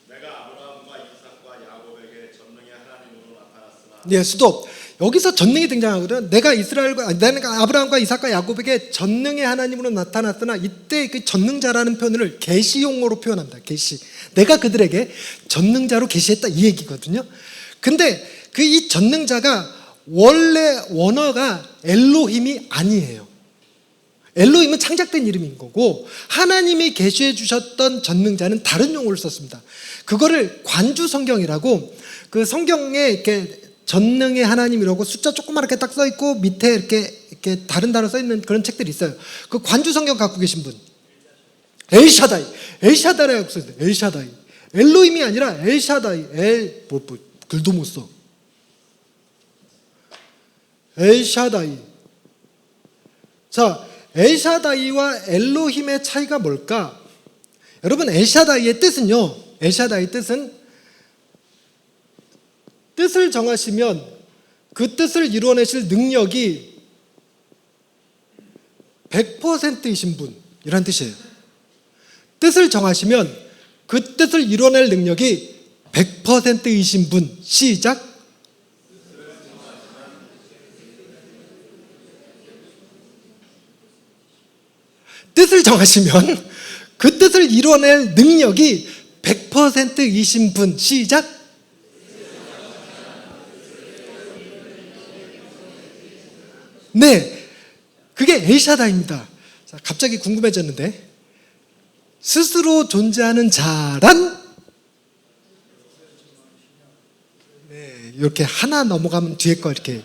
내가 아브라함과 이삭과 야곱에게 전능의 하나님으로 나타났으나. 네, 스톱. 여기서 전능이 등장하거든. 내가 아브라함과 이삭과 야곱에게 전능의 하나님으로 나타났으나 이때 그 전능자라는 표현을 계시용어로 표현합니다. 계시. 내가 그들에게 전능자로 계시했다 이 얘기거든요. 근데 그 이 전능자가 원래 원어가 엘로힘이 아니에요. 엘로힘은 창작된 이름인 거고 하나님이 계시해 주셨던 전능자는 다른 용어를 썼습니다. 그거를 관주 성경이라고 그 성경에 이렇게 전능의 하나님이라고 숫자 조그맣게 딱 써 있고 밑에 이렇게 다른 단어 써 있는 그런 책들이 있어요. 그 관주 성경 갖고 계신 분. 엘샤다이라고 써 있어요. 엘샤다이. 엘로힘이 아니라 엘샤다이. 글도 못 써. 엘샤다이. 자, 엘샤다이와 엘로힘의 차이가 뭘까? 여러분, 엘샤다이의 뜻은요. 엘샤다이 뜻은 뜻을 정하시면 그 뜻을 이루어내실 능력이 100%이신 분이란 뜻이에요. 뜻을 정하시면 그 뜻을 이루어낼 능력이 100%이신 분. 시작. 뜻을 정하시면 그 뜻을 이루어낼 능력이 100%이신 분. 시작. 네, 그게 엘샤다입니다. 자, 갑자기 궁금해졌는데 스스로 존재하는 자란? 네, 이렇게 하나 넘어가면 뒤에 거 이렇게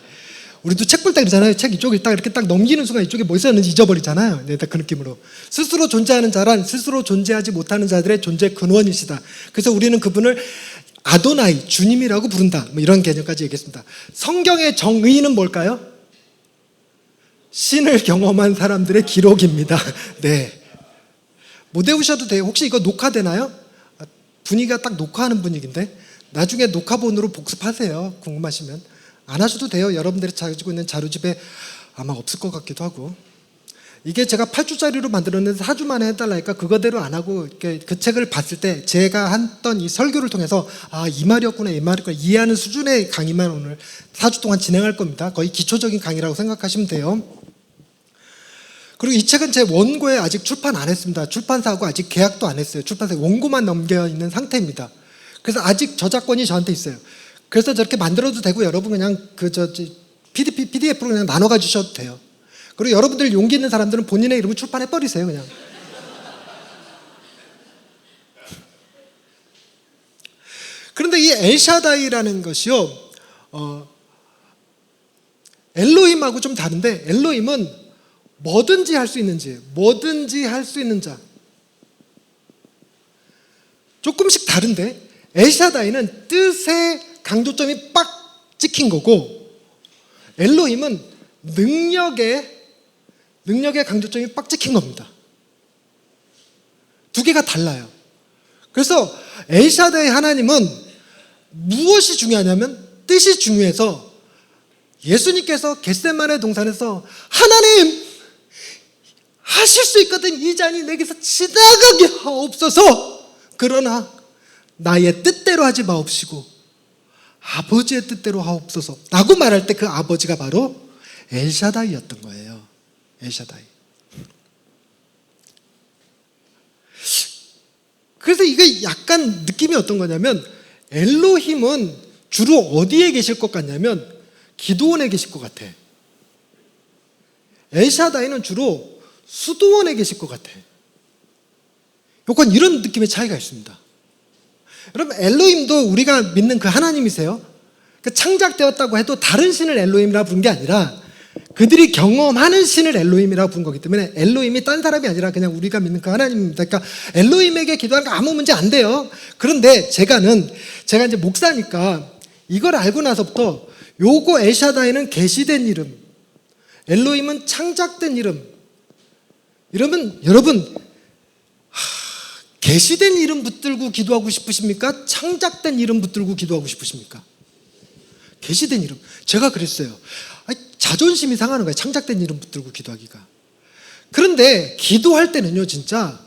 우리도 책 볼 때 그러잖아요. 책 이쪽에 딱 이렇게 딱 넘기는 순간 이쪽에 뭐 있었는지 잊어버리잖아요. 네, 딱 그 느낌으로 스스로 존재하는 자란 스스로 존재하지 못하는 자들의 존재 근원이시다. 그래서 우리는 그분을 아도나이, 주님이라고 부른다. 뭐 이런 개념까지 얘기했습니다. 성경의 정의는 뭘까요? 신을 경험한 사람들의 기록입니다. 네. 못 외우셔도 돼요. 혹시 이거 녹화되나요? 분위기가 딱 녹화하는 분위기인데 나중에 녹화본으로 복습하세요. 궁금하시면. 안 하셔도 돼요. 여러분들이 가지고 있는 자료집에 아마 없을 것 같기도 하고. 이게 제가 8주짜리로 만들었는데 4주 만에 해달라니까 그거대로 안 하고 이렇게 그 책을 봤을 때 제가 했던 이 설교를 통해서 아, 이 말이었구나 이 말이었구나 이해하는 수준의 강의만 오늘 4주 동안 진행할 겁니다. 거의 기초적인 강의라고 생각하시면 돼요. 그리고 이 책은 제 원고에 아직 출판 안 했습니다. 출판사하고 아직 계약도 안 했어요. 출판사에 원고만 넘겨 있는 상태입니다. 그래서 아직 저작권이 저한테 있어요. 그래서 저렇게 만들어도 되고 여러분 그냥 PDF로 그냥 나눠 가주셔도 돼요. 그리고 여러분들 용기 있는 사람들은 본인의 이름을 출판해 버리세요, 그냥. 그런데 이 엘샤다이라는 것이요, 엘로힘하고 좀 다른데 엘로힘은 뭐든지 할 수 있는 지, 뭐든지 할 수 있는 자. 조금씩 다른데 엘샤다이는 뜻의 강조점이 빡 찍힌 거고 엘로힘은 능력의 강조점이 빡 찍힌 겁니다. 두 개가 달라요. 그래서 엘샤다이 하나님은 무엇이 중요하냐면 뜻이 중요해서 예수님께서 겟세마네 동산에서 하나님 하실 수 있거든 이 잔이 내게서 지나가게 하옵소서 그러나 나의 뜻대로 하지 마옵시고 아버지의 뜻대로 하옵소서 라고 말할 때 그 아버지가 바로 엘샤다이였던 거예요. 엘샤다이. 그래서 이게 약간 느낌이 어떤 거냐면 엘로힘은 주로 어디에 계실 것 같냐면 기도원에 계실 것 같아. 엘샤다이는 주로 수도원에 계실 것 같아. 약간 이런 느낌의 차이가 있습니다. 여러분, 엘로힘도 우리가 믿는 그 하나님이세요. 그 창작되었다고 해도 다른 신을 엘로힘이라 부른 게 아니라 그들이 경험하는 신을 엘로힘이라고 부른 거기 때문에 엘로힘이 딴 사람이 아니라 그냥 우리가 믿는 그 하나님입니다. 그러니까 엘로힘에게 기도하는 거 아무 문제 안 돼요. 그런데 제가 이제 목사니까 이걸 알고 나서부터 요거 엘샤다이는 계시된 이름, 엘로힘은 창작된 이름. 이러면 여러분 계시된 이름 붙들고 기도하고 싶으십니까? 창작된 이름 붙들고 기도하고 싶으십니까? 계시된 이름. 제가 그랬어요. 자존심이 상하는 거예요. 창작된 이름 붙들고 기도하기가. 그런데 기도할 때는요, 진짜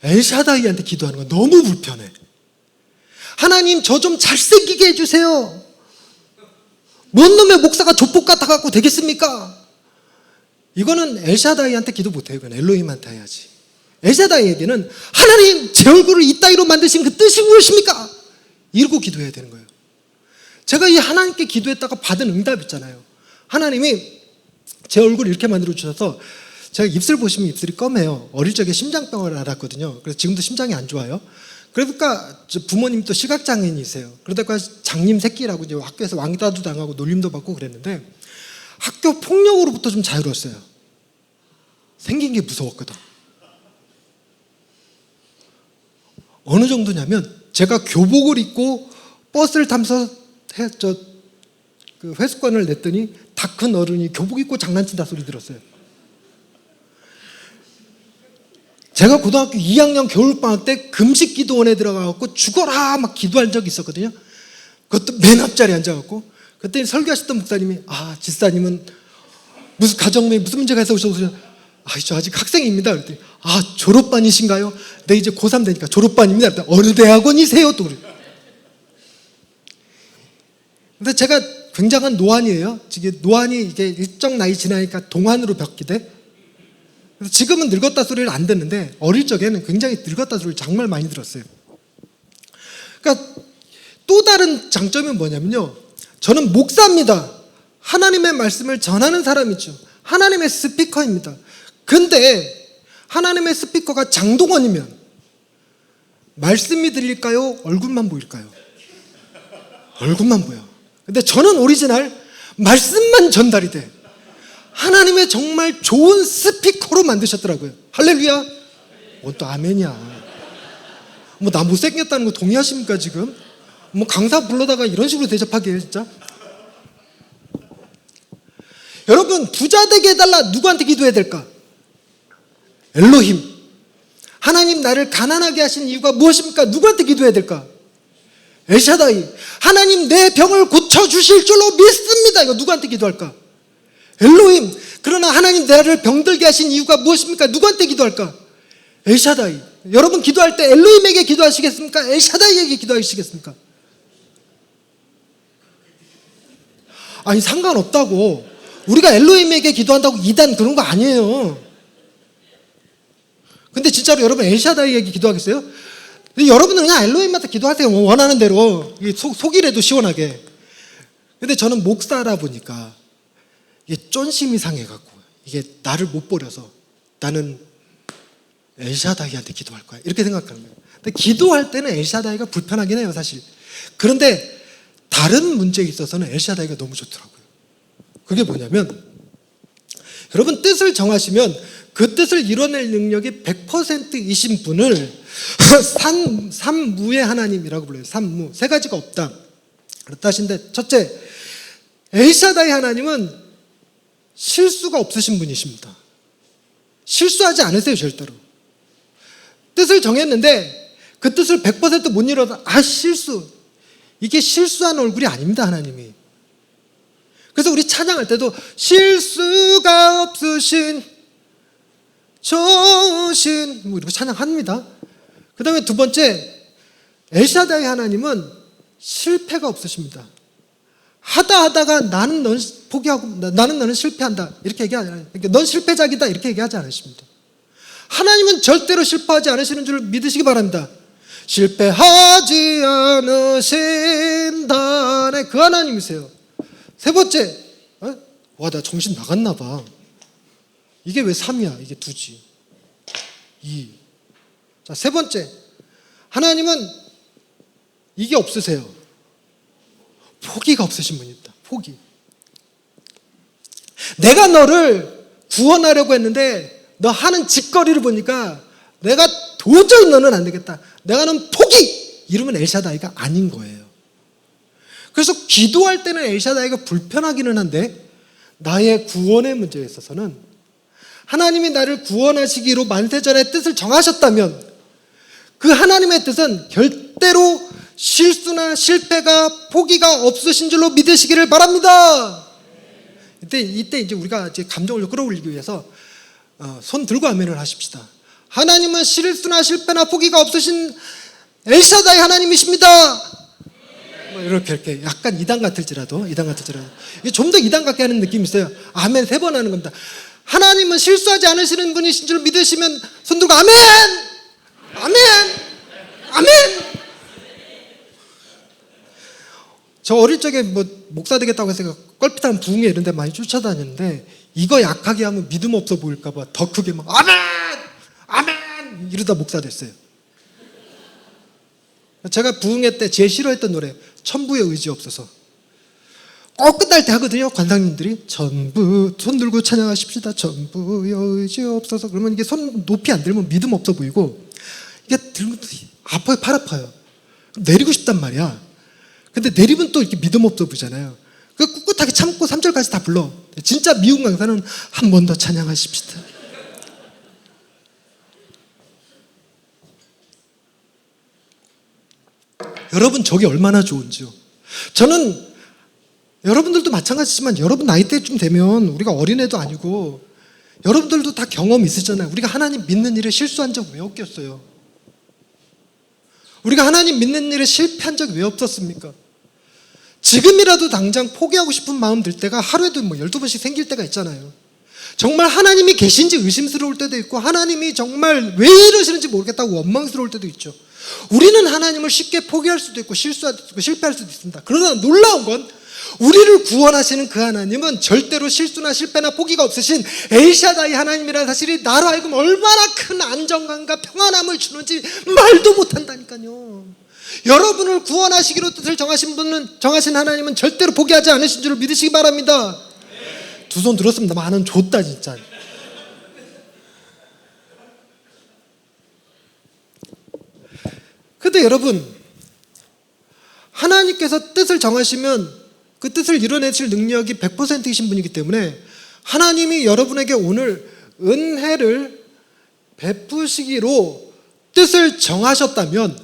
엘샤다이한테 기도하는 건 너무 불편해. 하나님, 저 좀 잘생기게 해주세요. 뭔 놈의 목사가 족복 같아갖고 되겠습니까? 이거는 엘샤다이한테 기도 못해요. 이건 엘로힘한테 해야지. 엘샤다이에게는 하나님, 제 얼굴을 이따위로 만드신 그 뜻이 무엇입니까? 이러고 기도해야 되는 거예요. 제가 이 하나님께 기도했다가 받은 응답 있잖아요. 하나님이 제 얼굴을 이렇게 만들어 주셔서 제가 입술 보시면 입술이 검해요. 어릴 적에 심장병을 앓았거든요. 그래서 지금도 심장이 안 좋아요. 그러니까 부모님도 시각장애인이세요. 그러다가 장님 새끼라고 이제 학교에서 왕따도 당하고 놀림도 받고 그랬는데 학교 폭력으로부터 좀 자유로웠어요. 생긴 게 무서웠거든. 어느 정도냐면 제가 교복을 입고 버스를 타면서 그 회수권을 냈더니 다 큰 어른이 교복 입고 장난친다 소리 들었어요. 제가 고등학교 2학년 겨울방학 때 금식 기도원에 들어가서 죽어라 막 기도한 적이 있었거든요. 그것도 맨 앞자리에 앉아갖고 그때 설교하셨던 목사님이 집사님은 무슨 가정에 무슨 문제가 있어 오셔서 저 아직 학생입니다. 그랬더니 졸업반이신가요? 네, 이제 고3 되니까 졸업반입니다. 그랬더니 어느 대학원이세요? 또 그래요. 근데 제가 굉장한 노안이에요. 노안이 이게 일정 나이 지나니까 동안으로 바뀌대. 그래서 지금은 늙었다 소리를 안 듣는데 어릴 적에는 굉장히 늙었다 소리를 정말 많이 들었어요. 그러니까 또 다른 장점이 뭐냐면요. 저는 목사입니다. 하나님의 말씀을 전하는 사람이죠. 하나님의 스피커입니다. 근데 하나님의 스피커가 장동원이면 말씀이 들릴까요? 얼굴만 보일까요? 얼굴만 보여. 근데 저는 오리지널 말씀만 전달이 돼. 하나님의 정말 좋은 스피커로 만드셨더라고요. 할렐루야. 또 아멘이야. 나 못생겼다는 거 동의하십니까 지금? 강사 불러다가 이런 식으로 대접하게 해요 진짜. 여러분, 부자 되게 해달라. 누구한테 기도해야 될까? 엘로힘. 하나님, 나를 가난하게 하신 이유가 무엇입니까? 누구한테 기도해야 될까? 엘샤다이. 하나님, 내 병을 고쳐주실 줄로 믿습니다. 이거 누구한테 기도할까? 엘로힘. 그러나 하나님, 나를 병들게 하신 이유가 무엇입니까? 누구한테 기도할까? 엘샤다이. 여러분 기도할 때 엘로힘에게 기도하시겠습니까? 엘샤다이에게 기도하시겠습니까? 상관없다고. 우리가 엘로힘에게 기도한다고 이단 그런 거 아니에요. 근데 진짜로 여러분 엘샤다이에게 기도하겠어요? 여러분은 그냥 엘로힘한테 기도하세요. 원하는 대로. 속이라도 시원하게. 근데 저는 목사라 보니까 이게 쫀심이 상해갖고 이게 나를 못 버려서 나는 엘샤다이한테 기도할 거야. 이렇게 생각하는 거예요. 근데 기도할 때는 엘샤다이가 불편하긴 해요, 사실. 그런데 다른 문제에 있어서는 엘샤다이가 너무 좋더라고요. 그게 뭐냐면 여러분 뜻을 정하시면 그 뜻을 이뤄낼 능력이 100%이신 분을 삼무의 하나님이라고 불러요. 삼무. 세 가지가 없다. 그렇다 하신데 첫째, 엘샤다이 하나님은 실수가 없으신 분이십니다. 실수하지 않으세요, 절대로. 뜻을 정했는데 그 뜻을 100% 못 이뤄서 실수. 이게 실수한 얼굴이 아닙니다, 하나님이. 그래서 우리 찬양할 때도 실수가 없으신 좋으신 이렇게 찬양합니다. 그 다음에 두 번째, 엘샤다이 하나님은 실패가 없으십니다. 하다가 나는 넌 포기하고 나는 너는 실패한다 이렇게 얘기하지 않아요. 그러니까 넌 실패작이다 이렇게 얘기하지 않으십니다. 하나님은 절대로 실패하지 않으시는 줄 믿으시기 바랍니다. 실패하지 않으신다네 그 하나님이세요. 세 번째, 와, 나 정신 나갔나 봐. 이게 왜 3이야? 이게 2지. 2. 자, 세 번째, 하나님은 이게 없으세요. 포기가 없으신 분입니다. 포기. 내가 너를 구원하려고 했는데 너 하는 짓거리를 보니까 내가 도저히 너는 안 되겠다. 내가 넌 포기! 이러면 엘샤다이가 아닌 거예요. 그래서 기도할 때는 엘샤다이가 불편하기는 한데 나의 구원의 문제에 있어서는 하나님이 나를 구원하시기로 만세전의 뜻을 정하셨다면 그 하나님의 뜻은 절대로 실수나 실패가 포기가 없으신 줄로 믿으시기를 바랍니다. 이때 이제 우리가 이제 감정을 끌어올리기 위해서 손 들고 아멘을 하십시다. 하나님은 실수나 실패나 포기가 없으신 엘샤다이 하나님이십니다. 뭐 이렇게 약간 이단 같을지라도 이게 좀 더 이단 같게 하는 느낌이 있어요. 아멘 3번 하는 겁니다. 하나님은 실수하지 않으시는 분이신 줄 믿으시면 손 들고 아멘! 아멘! 아멘! 저 어릴 적에 뭐 목사 되겠다고 해서 껄핏한 부흥회 이런 데 많이 쫓아다녔는데 이거 약하게 하면 믿음 없어 보일까 봐 더 크게 막 아멘! 아멘! 이러다 목사 됐어요. 제가 부흥회 때 제일 싫어했던 노래 천부의 의지 없어서 꼭 끝날 때 하거든요. 관상님들이 전부 손 들고 찬양하십시다. 전부의 의지 없어서 그러면 이게 손 높이 안 들면 믿음 없어 보이고 이게 들면 아파요. 팔 아파요. 내리고 싶단 말이야. 근데 내리면 또 이렇게 믿음 없어 보이잖아요. 그 꿋꿋하게 참고 3절까지 다 불러. 진짜 미운 강사는 한 번 더 찬양하십시다. 여러분 저게 얼마나 좋은지요. 저는 여러분들도 마찬가지지만 여러분 나이대쯤 되면 우리가 어린애도 아니고 여러분들도 다 경험 있으잖아요. 우리가 하나님 믿는 일에 실수한 적 왜 없겠어요? 우리가 하나님 믿는 일에 실패한 적 왜 없었습니까? 지금이라도 당장 포기하고 싶은 마음 들 때가 하루에도 뭐 12번씩 생길 때가 있잖아요. 정말 하나님이 계신지 의심스러울 때도 있고 하나님이 정말 왜 이러시는지 모르겠다고 원망스러울 때도 있죠. 우리는 하나님을 쉽게 포기할 수도 있고 실수할 수도 있고 실패할 수도 있습니다. 그러나 놀라운 건 우리를 구원하시는 그 하나님은 절대로 실수나 실패나 포기가 없으신 엘샤다이 하나님이라는 사실이 나로 하여금 얼마나 큰 안정감과 평안함을 주는지 말도 못한다니까요. 여러분을 구원하시기로 뜻을 정하신 하나님은 절대로 포기하지 않으신 줄을 믿으시기 바랍니다. 두 손 들었습니다. 많은 줬다 진짜. 근데 여러분 하나님께서 뜻을 정하시면 그 뜻을 이뤄내실 능력이 100%이신 분이기 때문에 하나님이 여러분에게 오늘 은혜를 베푸시기로 뜻을 정하셨다면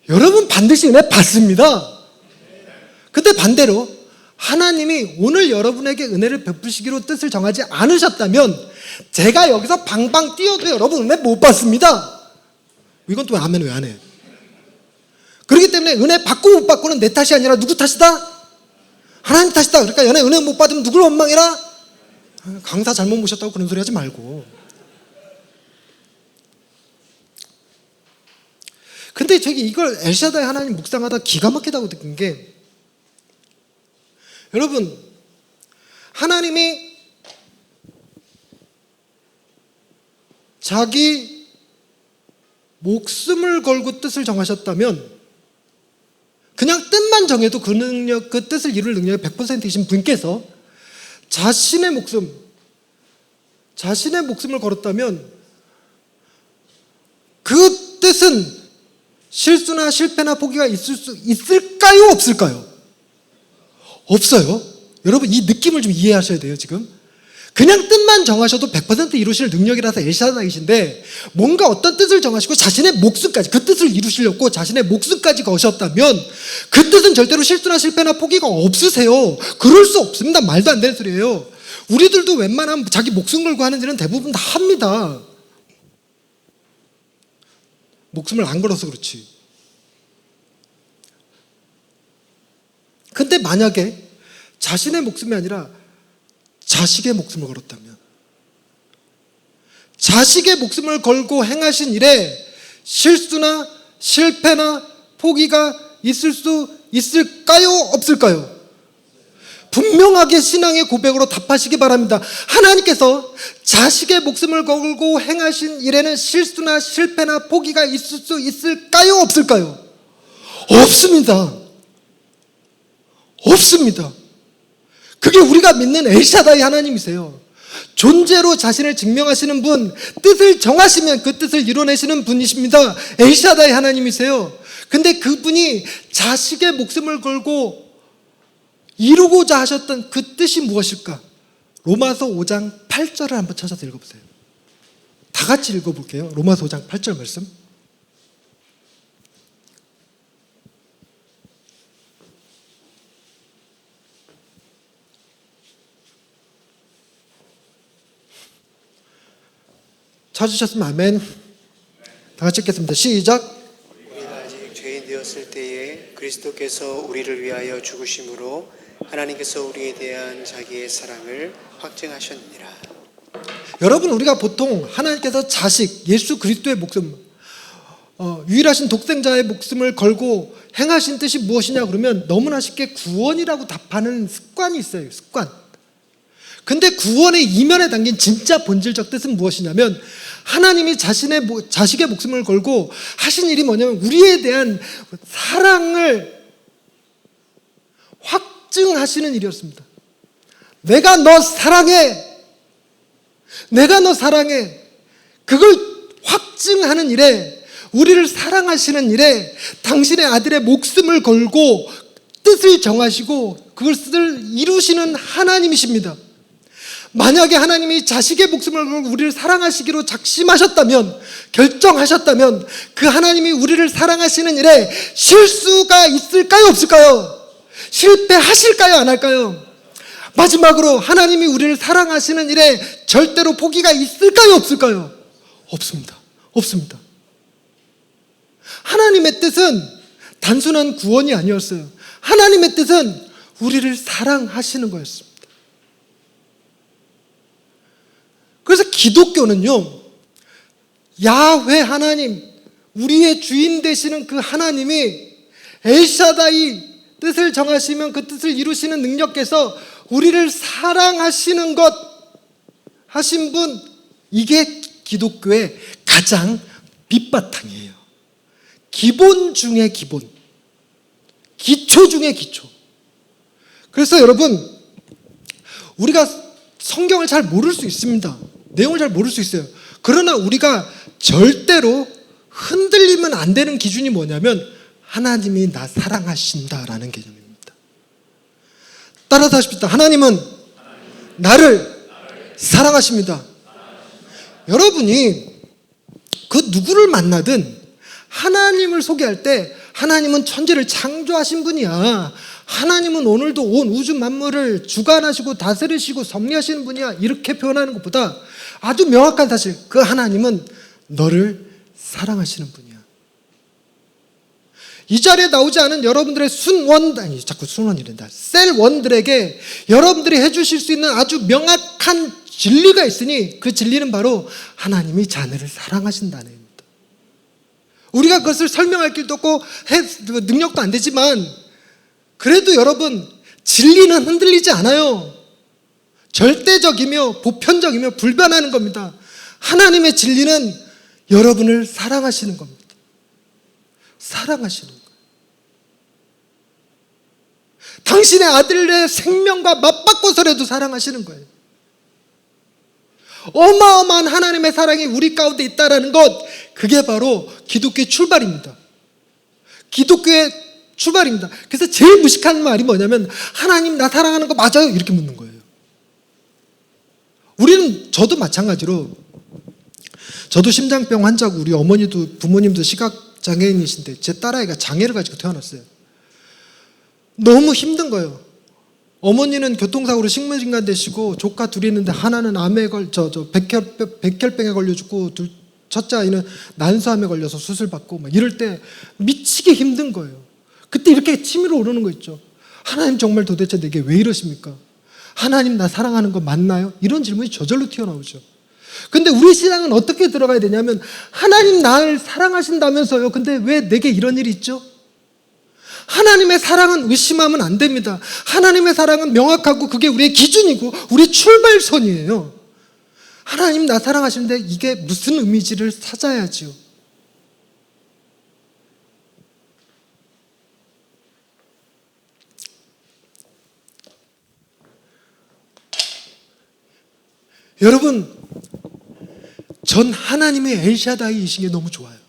여러분 반드시 은혜 받습니다. 근데 반대로 하나님이 오늘 여러분에게 은혜를 베푸시기로 뜻을 정하지 않으셨다면 제가 여기서 방방 뛰어도 여러분 은혜 못 받습니다. 이건 또 아멘 왜 안 해? 그렇기 때문에 은혜 받고 못 받고는 내 탓이 아니라 누구 탓이다? 하나님 탓이다. 그러니까 은혜 못 받으면 누굴 원망해라? 강사 잘못 모셨다고 그런 소리 하지 말고. 근데 저기 이걸 엘샤다이 하나님 묵상하다 기가 막히다고 느낀 게 여러분 하나님이 자기 목숨을 걸고 뜻을 정하셨다면 그냥 뜻만 정해도 그 능력, 그 뜻을 이룰 능력이 100%이신 분께서 자신의 목숨을 걸었다면 그 뜻은 실수나 실패나 포기가 있을까요? 없을까요? 없어요. 여러분 이 느낌을 좀 이해하셔야 돼요. 지금 그냥 뜻만 정하셔도 100% 이루실 능력이라서 엘샤다이신데 뭔가 어떤 뜻을 정하시고 자신의 목숨까지 그 뜻을 이루시려고 자신의 목숨까지 거셨다면 그 뜻은 절대로 실수나 실패나 포기가 없으세요. 그럴 수 없습니다. 말도 안 되는 소리예요. 우리들도 웬만하면 자기 목숨 걸고 하는 일은 대부분 다 합니다. 목숨을 안 걸어서 그렇지. 근데 만약에 자신의 목숨이 아니라 자식의 목숨을 걸었다면, 자식의 목숨을 걸고 행하신 일에 실수나 실패나 포기가 있을 수 있을까요? 없을까요? 분명하게 신앙의 고백으로 답하시기 바랍니다. 하나님께서 자식의 목숨을 걸고 행하신 일에는 실수나 실패나 포기가 있을 수 있을까요? 없을까요? 없습니다. 없습니다. 그게 우리가 믿는 엘샤다이 하나님이세요. 존재로 자신을 증명하시는 분, 뜻을 정하시면 그 뜻을 이뤄내시는 분이십니다. 엘샤다이 하나님이세요. 근데 그분이 자식의 목숨을 걸고 이루고자 하셨던 그 뜻이 무엇일까? 로마서 5장 8절을 한번 찾아서 읽어보세요. 다 같이 읽어볼게요. 로마서 5장 8절 말씀. 찾으셨으면 아멘. 다 같이 읽겠습니다. 시작. 우리가 아직 죄인 되었을 때에 그리스도께서 우리를 위하여 죽으심으로 하나님께서 우리에 대한 자기의 사랑을 확증하셨느니라. 여러분, 우리가 보통 하나님께서 자식, 예수 그리스도의 목숨, 유일하신 독생자의 목숨을 걸고 행하신 뜻이 무엇이냐 그러면 너무나 쉽게 구원이라고 답하는 습관이 있어요. 습관. 근데 구원의 이면에 담긴 진짜 본질적 뜻은 무엇이냐면, 하나님이 자식의 목숨을 걸고 하신 일이 뭐냐면 우리에 대한 사랑을 확증하시는 일이었습니다. 내가 너 사랑해. 내가 너 사랑해. 그걸 확증하는 일에, 우리를 사랑하시는 일에 당신의 아들의 목숨을 걸고 뜻을 정하시고 그것을 이루시는 하나님이십니다. 만약에 하나님이 자식의 목숨을 걸고 우리를 사랑하시기로 작심하셨다면, 결정하셨다면, 그 하나님이 우리를 사랑하시는 일에 실수가 있을까요? 없을까요? 실패하실까요? 안 할까요? 마지막으로 하나님이 우리를 사랑하시는 일에 절대로 포기가 있을까요? 없을까요? 없습니다. 없습니다. 하나님의 뜻은 단순한 구원이 아니었어요. 하나님의 뜻은 우리를 사랑하시는 거였습니다. 그래서 기독교는요, 야훼 하나님, 우리의 주인 되시는 그 하나님이 엘샤다이, 뜻을 정하시면 그 뜻을 이루시는 능력께서 우리를 사랑하시는 것 하신 분, 이게 기독교의 가장 밑바탕이에요. 기본 중의 기본, 기초 중의 기초. 그래서 여러분, 우리가 성경을 잘 모를 수 있습니다. 내용을 잘 모를 수 있어요. 그러나 우리가 절대로 흔들리면 안 되는 기준이 뭐냐면, 하나님이 나 사랑하신다라는 개념입니다. 따라서 하십시다. 하나님은 나를 사랑하십니다. 여러분이 그 누구를 만나든 하나님을 소개할 때, 하나님은 천지를 창조하신 분이야, 하나님은 오늘도 온 우주 만물을 주관하시고 다스리시고 섭리하시는 분이야, 이렇게 표현하는 것보다 아주 명확한 사실, 그 하나님은 너를 사랑하시는 분이야. 이 자리에 나오지 않은 여러분들의 셀원들에게 여러분들이 해주실 수 있는 아주 명확한 진리가 있으니, 그 진리는 바로 하나님이 자네를 사랑하신다는 겁니다. 우리가 그것을 설명할 길도 없고 능력도 안 되지만, 그래도 여러분, 진리는 흔들리지 않아요. 절대적이며 보편적이며 불변하는 겁니다. 하나님의 진리는 여러분을 사랑하시는 겁니다. 사랑하시는 거예요. 당신의 아들의 생명과 맞바꿔서라도 사랑하시는 거예요. 어마어마한 하나님의 사랑이 우리 가운데 있다는 것, 그게 바로 기독교의 출발입니다. 기독교의 출발입니다. 그래서 제일 무식한 말이 뭐냐면, 하나님 나 사랑하는 거 맞아요? 이렇게 묻는 거예요. 우리는, 저도 마찬가지로, 저도 심장병 환자고 우리 어머니도 부모님도 시각장애인이신데 제 딸아이가 장애를 가지고 태어났어요. 너무 힘든 거예요. 어머니는 교통사고로 식물인간 되시고 조카 둘이 있는데 하나는 백혈병에 걸려 죽고 첫째 아이는 난소암에 걸려서 수술 받고 막 이럴 때 미치게 힘든 거예요. 그때 이렇게 치밀어 오르는 거 있죠. 하나님 정말 도대체 내게 왜 이러십니까? 하나님 나 사랑하는 거 맞나요? 이런 질문이 저절로 튀어나오죠. 근데 우리 신앙은 어떻게 들어가야 되냐면 하나님 나를 사랑하신다면서요. 근데 왜 내게 이런 일이 있죠? 하나님의 사랑은 의심하면 안 됩니다. 하나님의 사랑은 명확하고 그게 우리의 기준이고 우리의 출발선이에요. 하나님 나 사랑하시는데 이게 무슨 의미지를 찾아야지요. 여러분, 전 하나님의 엘샤다이이신 게 너무 좋아요.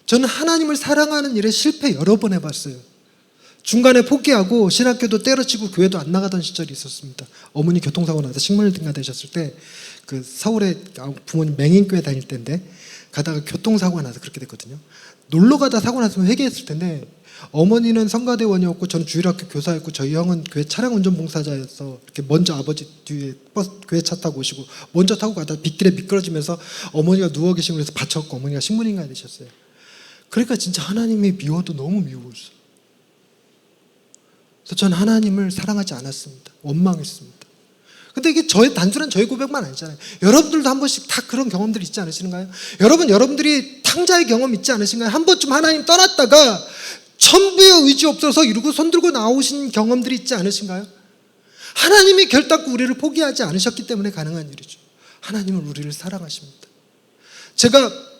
저는 하나님을 사랑하는 일에 실패 여러 번 해봤어요. 중간에 포기하고 신학교도 때려치고 교회도 안 나가던 시절이 있었습니다. 어머니 교통사고 나서 식물등가 되셨을 때 그 서울에 부모님 맹인교회 다닐 때인데 가다가 교통사고가 나서 그렇게 됐거든요. 놀러 가다 사고 났으면 회개했을 텐데 어머니는 성가대원이었고 저는 주일학교 교사였고 저희 형은 교회 차량 운전 봉사자였어. 이렇게 먼저 아버지 뒤에 버스 교회 차 타고 오시고 먼저 타고 가다 빗길에 미끄러지면서 어머니가 누워 계시고 그래서 받쳤고 어머니가 식물인가 되셨어요. 그러니까 진짜 하나님이 미워도 너무 미워졌어요. 그래서 저는 하나님을 사랑하지 않았습니다. 원망했습니다. 근데 이게 단순한 저의 고백만 아니잖아요. 여러분들도 한 번씩 다 그런 경험들 있지 않으신가요? 여러분들이 탕자의 경험 있지 않으신가요? 한 번쯤 하나님 떠났다가 천부의 의지 없어서 이러고 손들고 나오신 경험들이 있지 않으신가요? 하나님이 결단코 우리를 포기하지 않으셨기 때문에 가능한 일이죠. 하나님은 우리를 사랑하십니다. 제가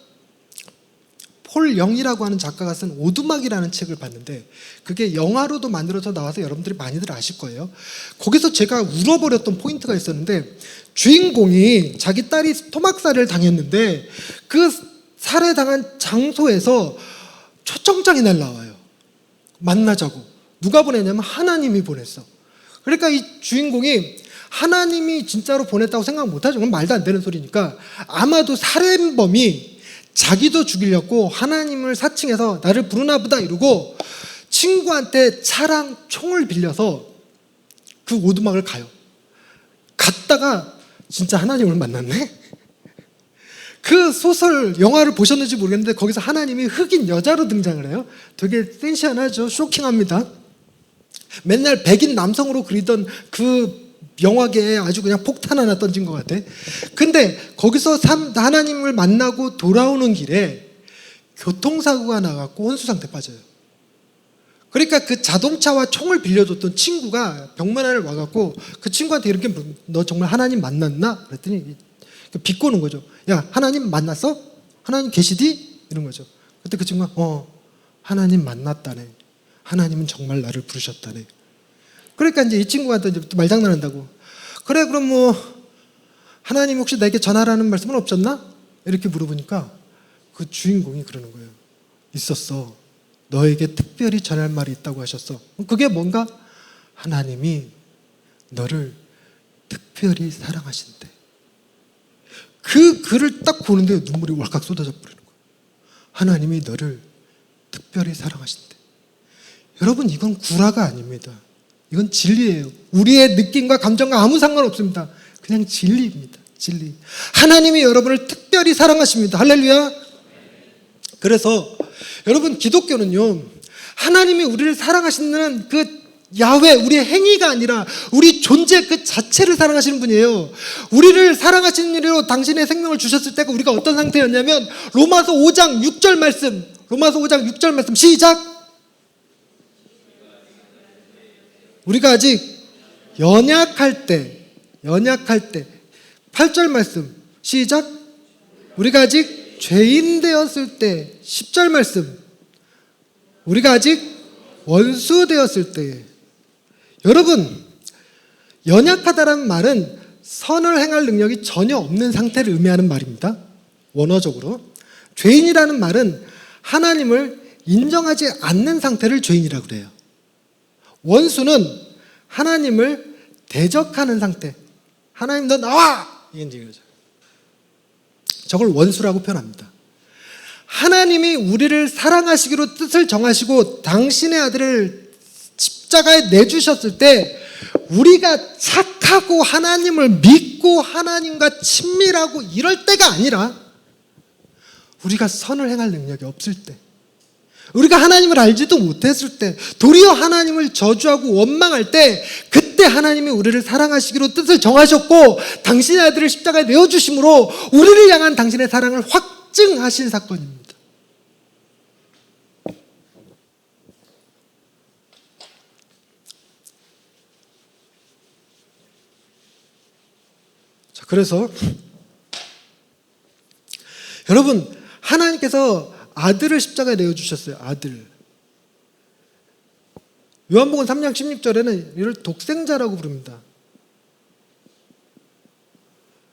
폴 영이라고 하는 작가가 쓴 오두막이라는 책을 봤는데 그게 영화로도 만들어서 나와서 여러분들이 많이들 아실 거예요. 거기서 제가 울어버렸던 포인트가 있었는데 주인공이 자기 딸이 토막살해를 당했는데 그 살해당한 장소에서 초청장이 날라와요. 만나자고. 누가 보냈냐면 하나님이 보냈어. 그러니까 이 주인공이 하나님이 진짜로 보냈다고 생각 못하죠. 그건 말도 안 되는 소리니까 아마도 살인범이 자기도 죽이려고 하나님을 사칭해서 나를 부르나 보다 이러고 친구한테 차랑 총을 빌려서 그 오두막을 가요. 갔다가 진짜 하나님을 만났네? 그 소설 영화를 보셨는지 모르겠는데 거기서 하나님이 흑인 여자로 등장을 해요. 되게 센시한하죠. 쇼킹합니다. 맨날 백인 남성으로 그리던 그 영화계에 아주 그냥 폭탄 하나 던진 것 같아. 근데 거기서 하나님을 만나고 돌아오는 길에 교통사고가 나갖고 혼수상태 빠져요. 그러니까 그 자동차와 총을 빌려줬던 친구가 병문안을 와갖고 그 친구한테 이렇게 너 정말 하나님 만났나? 그랬더니 비꼬는 거죠. 야, 하나님 만났어? 하나님 계시디? 이런 거죠. 그때 그 친구가 하나님 만났다네. 하나님은 정말 나를 부르셨다네. 그러니까 이제 이 친구한테 이제 말장난한다고. 그래, 그럼 하나님 혹시 나에게 전하라는 말씀은 없었나? 이렇게 물어보니까 그 주인공이 그러는 거예요. 있었어. 너에게 특별히 전할 말이 있다고 하셨어. 그게 뭔가? 하나님이 너를 특별히 사랑하신대. 그 글을 딱 보는데 눈물이 왈칵 쏟아져 버리는 거예요. 하나님이 너를 특별히 사랑하신대. 여러분, 이건 구라가 아닙니다. 이건 진리예요. 우리의 느낌과 감정과 아무 상관없습니다. 그냥 진리입니다. 진리. 하나님이 여러분을 특별히 사랑하십니다. 할렐루야. 그래서 여러분, 기독교는요, 하나님이 우리를 사랑하시는 그 야훼, 우리의 행위가 아니라 우리 존재 그 자체를 사랑하시는 분이에요. 우리를 사랑하시는 일로 당신의 생명을 주셨을 때가 우리가 어떤 상태였냐면 로마서 5장 6절 말씀, 로마서 5장 6절 말씀 시작. 우리가 아직 연약할 때 8절 말씀 시작. 우리가 아직 죄인 되었을 때 10절 말씀. 우리가 아직 원수 되었을 때. 여러분, 연약하다라는 말은 선을 행할 능력이 전혀 없는 상태를 의미하는 말입니다. 원어적으로. 죄인이라는 말은 하나님을 인정하지 않는 상태를 죄인이라고 그래요. 원수는 하나님을 대적하는 상태. 하나님 너 나와! 이게 이거죠. 저걸 원수라고 표현합니다. 하나님이 우리를 사랑하시기로 뜻을 정하시고 당신의 아들을 십자가에 내주셨을 때 우리가 착하고 하나님을 믿고 하나님과 친밀하고 이럴 때가 아니라 우리가 선을 행할 능력이 없을 때, 우리가 하나님을 알지도 못했을 때, 도리어 하나님을 저주하고 원망할 때, 그때 하나님이 우리를 사랑하시기로 뜻을 정하셨고 당신의 아들을 십자가에 내어주심으로 우리를 향한 당신의 사랑을 확증하신 사건입니다. 자, 그래서 여러분, 하나님께서 아들을 십자가에 내어주셨어요. 아들. 요한복음 3장 16절에는 이를 독생자라고 부릅니다.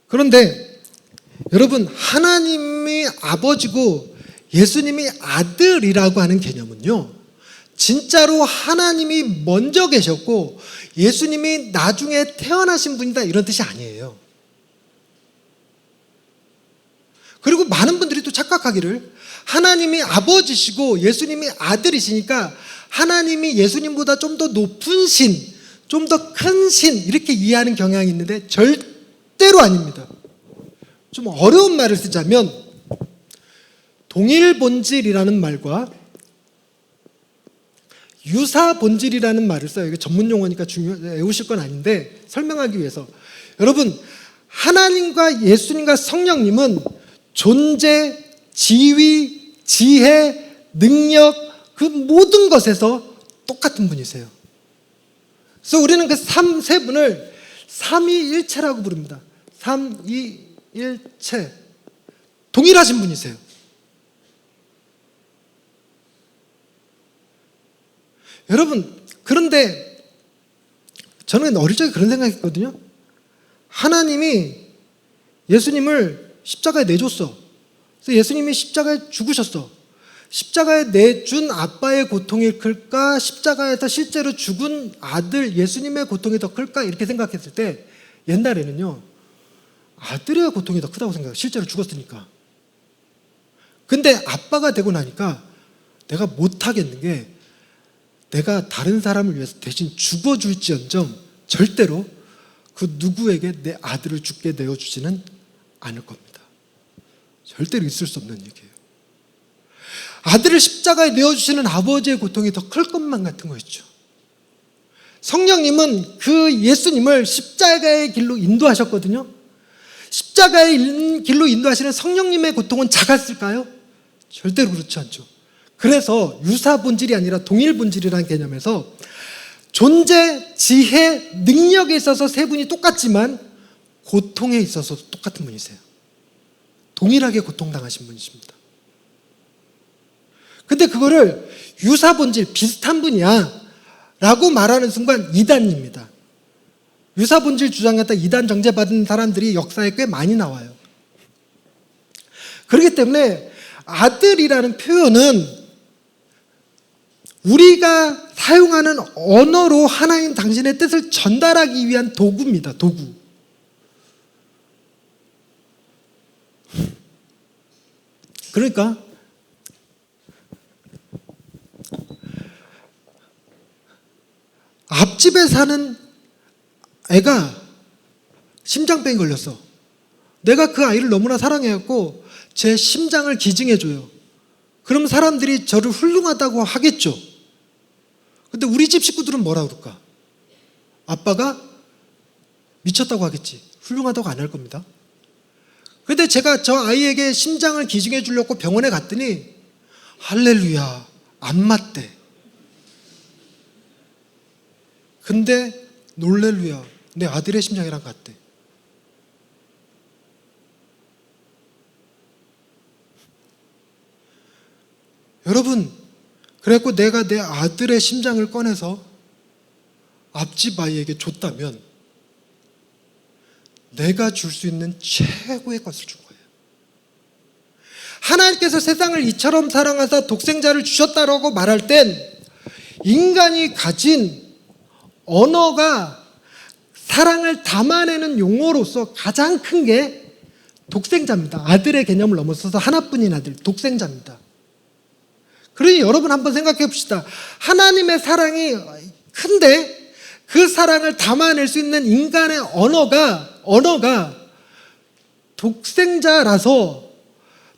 그런데 여러분, 하나님이 아버지고 예수님이 아들이라고 하는 개념은요, 진짜로 하나님이 먼저 계셨고 예수님이 나중에 태어나신 분이다, 이런 뜻이 아니에요. 그리고 많은 분들이 또 착각하기를 하나님이 아버지시고 예수님이 아들이시니까 하나님이 예수님보다 좀 더 높은 신, 좀 더 큰 신, 이렇게 이해하는 경향이 있는데 절대로 아닙니다. 좀 어려운 말을 쓰자면 동일 본질이라는 말과 유사 본질이라는 말을 써요. 이게 전문 용어니까 외우실 건 아닌데 설명하기 위해서, 여러분, 하나님과 예수님과 성령님은 존재, 지위, 지혜, 능력, 그 모든 것에서 똑같은 분이세요. 그래서 우리는 그 세 분을 삼위일체라고 부릅니다. 삼위일체. 동일하신 분이세요. 여러분, 그런데 저는 어릴 적에 그런 생각했거든요. 하나님이 예수님을 십자가에 내줬어. 그래서 예수님이 십자가에 죽으셨어. 십자가에 내준 아빠의 고통이 클까? 십자가에서 실제로 죽은 아들 예수님의 고통이 더 클까? 이렇게 생각했을 때 옛날에는요, 아들의 고통이 더 크다고 생각해요. 실제로 죽었으니까. 근데 아빠가 되고 나니까 내가 못하겠는 게, 내가 다른 사람을 위해서 대신 죽어줄지언정 절대로 그 누구에게 내 아들을 죽게 내어주지는 않을 겁니다. 절대로 있을 수 없는 얘기예요. 아들을 십자가에 내어주시는 아버지의 고통이 더 클 것만 같은 거였죠. 성령님은 그 예수님을 십자가의 길로 인도하셨거든요. 십자가의 길로 인도하시는 성령님의 고통은 작았을까요? 절대로 그렇지 않죠. 그래서 유사 본질이 아니라 동일 본질이라는 개념에서 존재, 지혜, 능력에 있어서 세 분이 똑같지만 고통에 있어서 똑같은 분이세요. 동일하게 고통당하신 분이십니다. 근데 그거를 유사 본질, 비슷한 분이야 라고 말하는 순간 이단입니다. 유사 본질 주장했다 이단 정죄받은 사람들이 역사에 꽤 많이 나와요. 그렇기 때문에 아들이라는 표현은 우리가 사용하는 언어로 하나님 당신의 뜻을 전달하기 위한 도구입니다. 도구. 그러니까 앞집에 사는 애가 심장병이 걸렸어. 내가 그 아이를 너무나 사랑해갖고 제 심장을 기증해줘요. 그럼 사람들이 저를 훌륭하다고 하겠죠. 근데 우리 집 식구들은 뭐라 그럴까? 아빠가 미쳤다고 하겠지. 훌륭하다고 안 할 겁니다. 근데 제가 저 아이에게 심장을 기증해 주려고 병원에 갔더니 할렐루야, 안 맞대. 근데 놀렐루야, 내 아들의 심장이랑 같대. 여러분, 그래갖고 내가 내 아들의 심장을 꺼내서 앞집 아이에게 줬다면 내가 줄 수 있는 최고의 것을 준 거예요. 하나님께서 세상을 이처럼 사랑하사 독생자를 주셨다라고 말할 땐 인간이 가진 언어가 사랑을 담아내는 용어로서 가장 큰 게 독생자입니다. 아들의 개념을 넘어서서 하나뿐인 아들, 독생자입니다. 그러니 여러분 한번 생각해 봅시다. 하나님의 사랑이 큰데 그 사랑을 담아낼 수 있는 인간의 언어가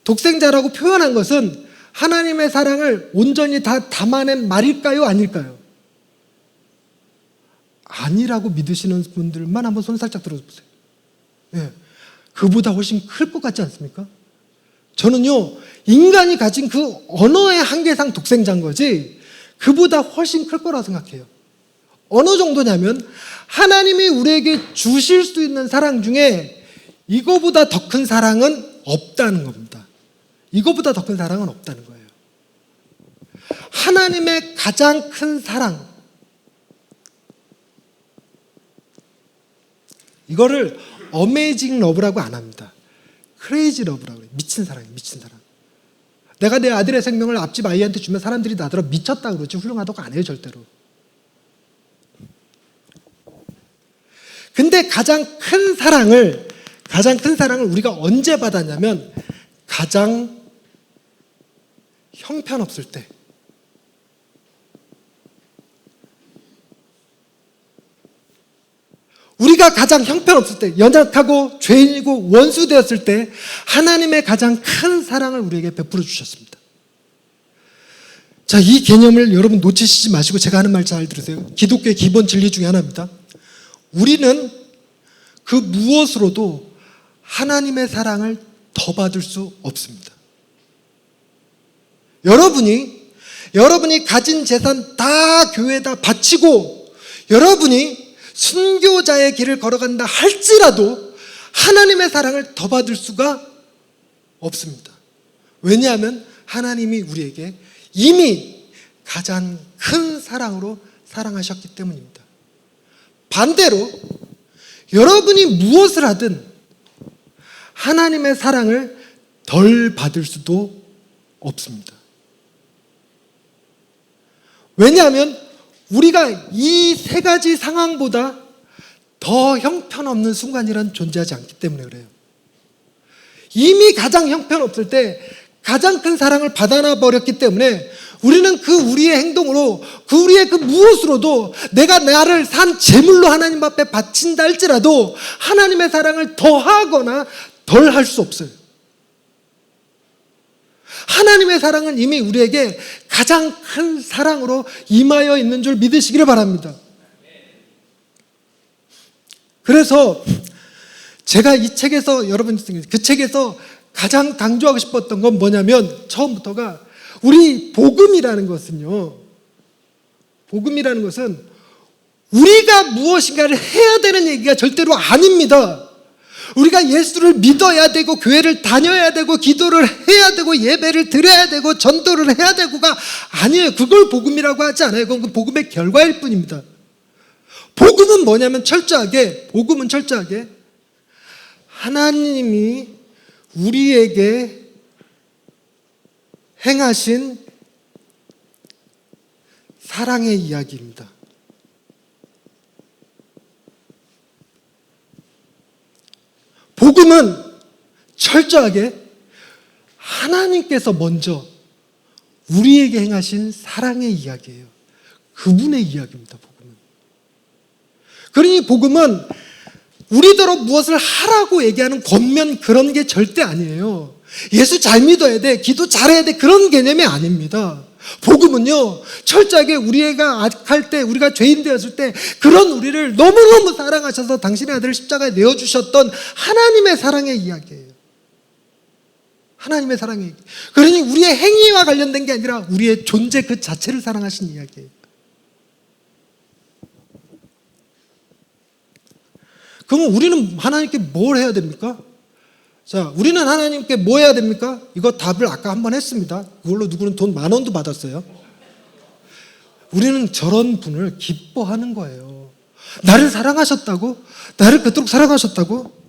독생자라고 표현한 것은 하나님의 사랑을 온전히 다 담아낸 말일까요? 아닐까요? 아니라고 믿으시는 분들만 한번 손 살짝 들어보세요. 예, 그보다 훨씬 클 것 같지 않습니까? 저는요, 인간이 가진 그 언어의 한계상 독생자인 거지 그보다 훨씬 클 거라고 생각해요. 어느 정도냐면 하나님이 우리에게 주실 수 있는 사랑 중에 이거보다 더 큰 사랑은 없다는 겁니다. 이거보다 더 큰 사랑은 없다는 거예요. 하나님의 가장 큰 사랑, 이거를 어메이징 러브라고 안 합니다. 크레이지 러브라고 해요. 미친 사랑이에요. 미친 사랑. 내가 내 아들의 생명을 앞집 아이한테 주면 사람들이 나더러 미쳤다 그러지 훌륭하다고 안 해요. 절대로. 근데 가장 큰 사랑을 우리가 언제 받았냐면 가장 형편없을 때, 우리가 가장 형편없을 때, 연약하고 죄인이고 원수 되었을 때 하나님의 가장 큰 사랑을 우리에게 베풀어 주셨습니다. 자, 이 개념을 여러분 놓치시지 마시고 제가 하는 말 잘 들으세요. 기독교의 기본 진리 중에 하나입니다. 우리는 그 무엇으로도 하나님의 사랑을 더 받을 수 없습니다. 여러분이 가진 재산 다 교회에다 바치고 여러분이 순교자의 길을 걸어간다 할지라도 하나님의 사랑을 더 받을 수가 없습니다. 왜냐하면 하나님이 우리에게 이미 가장 큰 사랑으로 사랑하셨기 때문입니다. 반대로 여러분이 무엇을 하든 하나님의 사랑을 덜 받을 수도 없습니다. 왜냐하면 우리가 이 세 가지 상황보다 더 형편없는 순간이란 존재하지 않기 때문에 그래요. 이미 가장 형편없을 때 가장 큰 사랑을 받아나 버렸기 때문에 우리는 그 우리의 행동으로 그 우리의 그 무엇으로도 내가 나를 산 제물로 하나님 앞에 바친다 할지라도 하나님의 사랑을 더하거나 덜 할 수 없어요. 하나님의 사랑은 이미 우리에게 가장 큰 사랑으로 임하여 있는 줄 믿으시기를 바랍니다. 그래서 제가 이 책에서 그 책에서 가장 강조하고 싶었던 건 뭐냐면 처음부터가 우리 복음이라는 것은 우리가 무엇인가를 해야 되는 얘기가 절대로 아닙니다. 우리가 예수를 믿어야 되고 교회를 다녀야 되고 기도를 해야 되고 예배를 드려야 되고 전도를 해야 되고가 아니에요. 그걸 복음이라고 하지 않아요. 그건 그 복음의 결과일 뿐입니다. 복음은 뭐냐면 철저하게 하나님이 우리에게 행하신 사랑의 이야기입니다. 복음은 철저하게 하나님께서 먼저 우리에게 행하신 사랑의 이야기예요. 그분의 이야기입니다. 복음은. 그러니 복음은 우리더러 무엇을 하라고 얘기하는 권면 그런 게 절대 아니에요. 예수 잘 믿어야 돼, 기도 잘해야 돼, 그런 개념이 아닙니다. 복음은요, 철저하게 우리가 악할 때, 우리가 죄인 되었을 때 그런 우리를 너무너무 사랑하셔서 당신의 아들을 십자가에 내어주셨던 하나님의 사랑의 이야기예요. 하나님의 사랑의 이야기. 그러니 우리의 행위와 관련된 게 아니라 우리의 존재 그 자체를 사랑하신 이야기예요. 그러면 우리는 하나님께 뭘 해야 됩니까? 자, 우리는 하나님께 뭐 해야 됩니까? 이거 답을 아까 한번 했습니다. 그걸로 누구는 돈 10,000원도 받았어요. 우리는 저런 분을 기뻐하는 거예요. 나를 사랑하셨다고? 나를 그토록 사랑하셨다고?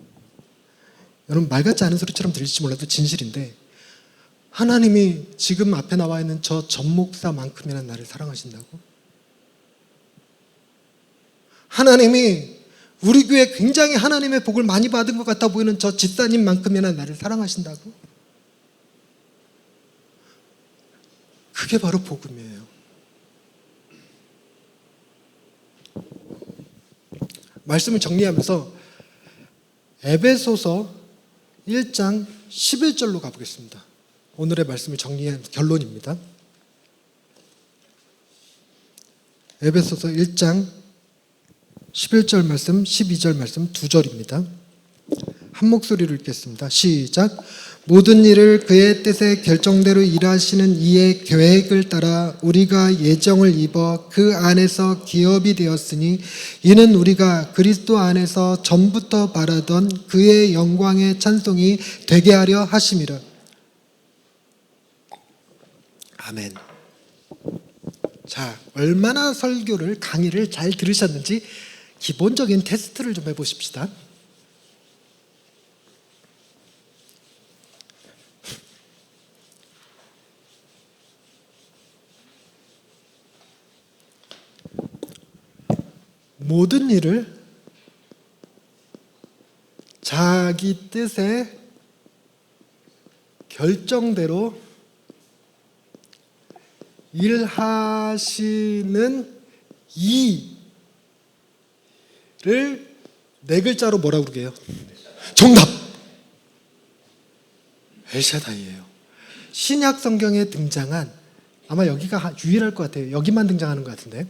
여러분, 말 같지 않은 소리처럼 들릴지 몰라도 진실인데 하나님이 지금 앞에 나와 있는 저 전 목사만큼이나 나를 사랑하신다고? 하나님이 우리 교회 굉장히 하나님의 복을 많이 받은 것 같아 보이는 저 집사님만큼이나 나를 사랑하신다고? 그게 바로 복음이에요. 말씀을 정리하면서 에베소서 1장 11절로 가보겠습니다. 오늘의 말씀을 정리한 결론입니다. 에베소서 1장 11절 말씀, 12절 말씀 두 절입니다. 한 목소리로 읽겠습니다. 시작. 모든 일을 그의 뜻의 결정대로 일하시는 이의 계획을 따라 우리가 예정을 입어 그 안에서 기업이 되었으니 이는 우리가 그리스도 안에서 전부터 바라던 그의 영광의 찬송이 되게 하려 하심이라. 아멘. 자, 얼마나 강의를 잘 들으셨는지 기본적인 테스트를 좀 해보십시다. 모든 일을 자기 뜻의 결정대로 일하시는 이를 네 글자로 뭐라고 그러게요? 정답! 엘샤다이예요. 신약 성경에 등장한, 아마 여기가 유일할 것 같아요. 여기만 등장하는 것 같은데,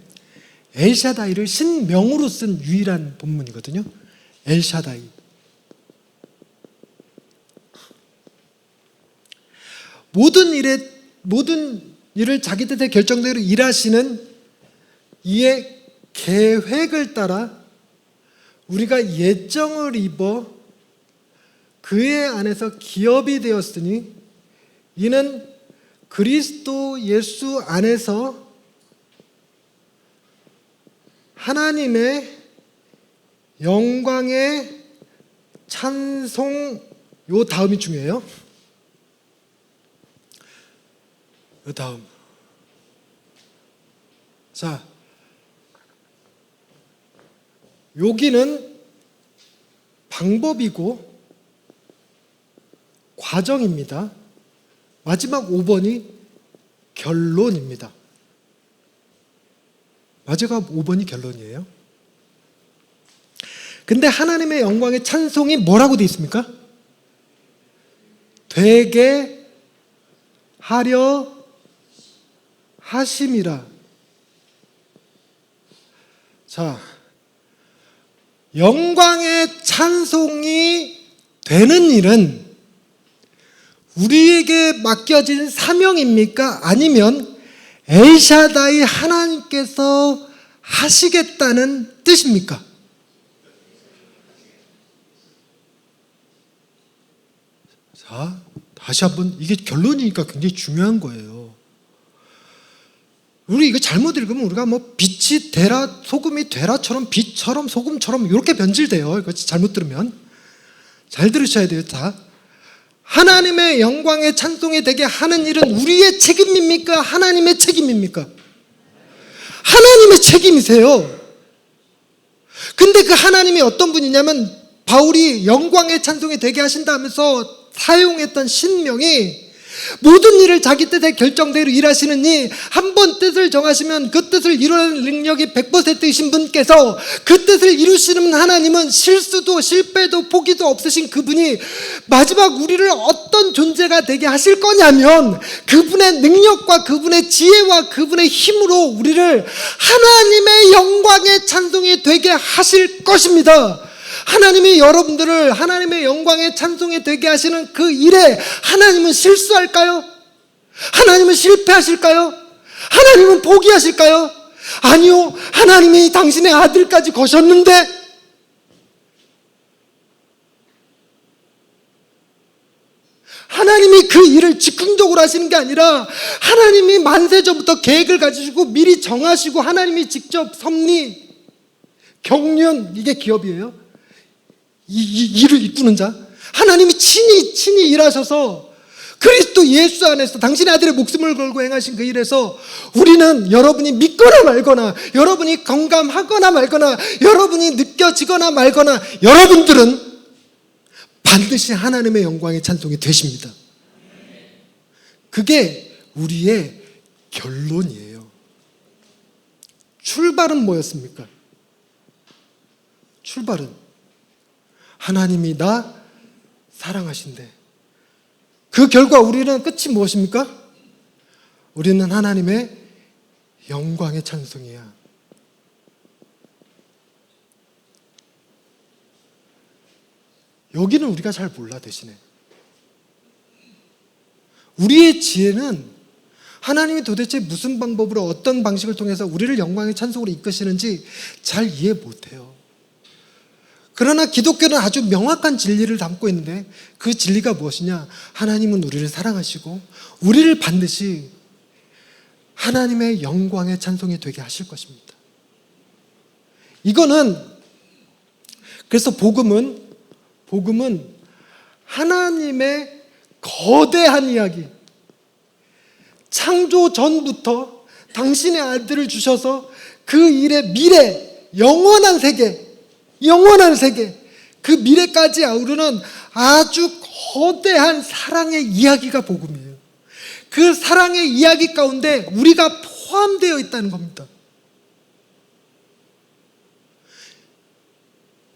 엘샤다이를 신명으로 쓴 유일한 본문이거든요. 엘샤다이. 모든 일을 자기 뜻의 결정대로 일하시는 이의 계획을 따라 우리가 예정을 입어 그의 안에서 기업이 되었으니 이는 그리스도 예수 안에서 하나님의 영광의 찬송, 요 다음이 중요해요. 요 다음. 자, 여기는 방법이고 과정입니다. 마지막 5번이 결론입니다. 마지막 5번이 결론이에요. 근데 하나님의 영광의 찬송이 뭐라고 되어 있습니까? 되게 하려 하심이라. 자, 영광의 찬송이 되는 일은 우리에게 맡겨진 사명입니까? 아니면 엘샤다이 하나님께서 하시겠다는 뜻입니까? 자, 다시 한번, 이게 결론이니까 굉장히 중요한 거예요. 우리 이거 잘못 읽으면 우리가 뭐 빛이 되라, 소금이 되라처럼 빛처럼 소금처럼 이렇게 변질돼요. 이거 잘못 들으면. 잘 들으셔야 돼요. 다. 하나님의 영광의 찬송이 되게 하는 일은 우리의 책임입니까? 하나님의 책임입니까? 하나님의 책임이세요. 근데 그 하나님이 어떤 분이냐면 바울이 영광의 찬송이 되게 하신다 하면서 사용했던 신명이 모든 일을 자기 뜻의 결정대로 일하시는 이 한 번 뜻을 정하시면 그 뜻을 이루는 능력이 100%이신 분께서 그 뜻을 이루시는 하나님은 실수도 실패도 포기도 없으신 그분이 마지막 우리를 어떤 존재가 되게 하실 거냐면 그분의 능력과 그분의 지혜와 그분의 힘으로 우리를 하나님의 영광의 찬송이 되게 하실 것입니다. 하나님이 여러분들을 하나님의 영광의 찬송이 되게 하시는 그 일에 하나님은 실수할까요? 하나님은 실패하실까요? 하나님은 포기하실까요? 아니요. 하나님이 당신의 아들까지 거셨는데 하나님이 그 일을 즉흥적으로 하시는 게 아니라 하나님이 만세 전부터 계획을 가지시고 미리 정하시고 하나님이 직접 섭리, 경륜, 이게 기업이에요. 이 일을 이끄는 자, 하나님이 친히 일하셔서 그리스도 예수 안에서 당신의 아들의 목숨을 걸고 행하신 그 일에서 우리는 여러분이 믿거나 말거나 여러분이 공감하거나 말거나 여러분이 느껴지거나 말거나 여러분들은 반드시 하나님의 영광의 찬송이 되십니다. 그게 우리의 결론이에요. 출발은 뭐였습니까? 출발은 하나님이 나 사랑하신대. 그 결과 우리는 끝이 무엇입니까? 우리는 하나님의 영광의 찬송이야. 여기는 우리가 잘 몰라. 대신에 우리의 지혜는 하나님이 도대체 무슨 방법으로 어떤 방식을 통해서 우리를 영광의 찬송으로 이끄시는지 잘 이해 못해요. 그러나 기독교는 아주 명확한 진리를 담고 있는데 그 진리가 무엇이냐? 하나님은 우리를 사랑하시고 우리를 반드시 하나님의 영광의 찬송이 되게 하실 것입니다. 이거는 그래서 복음은 하나님의 거대한 이야기, 창조 전부터 당신의 아들을 주셔서 그 일의 미래, 영원한 세계, 그 미래까지 아우르는 아주 거대한 사랑의 이야기가 복음이에요. 그 사랑의 이야기 가운데 우리가 포함되어 있다는 겁니다.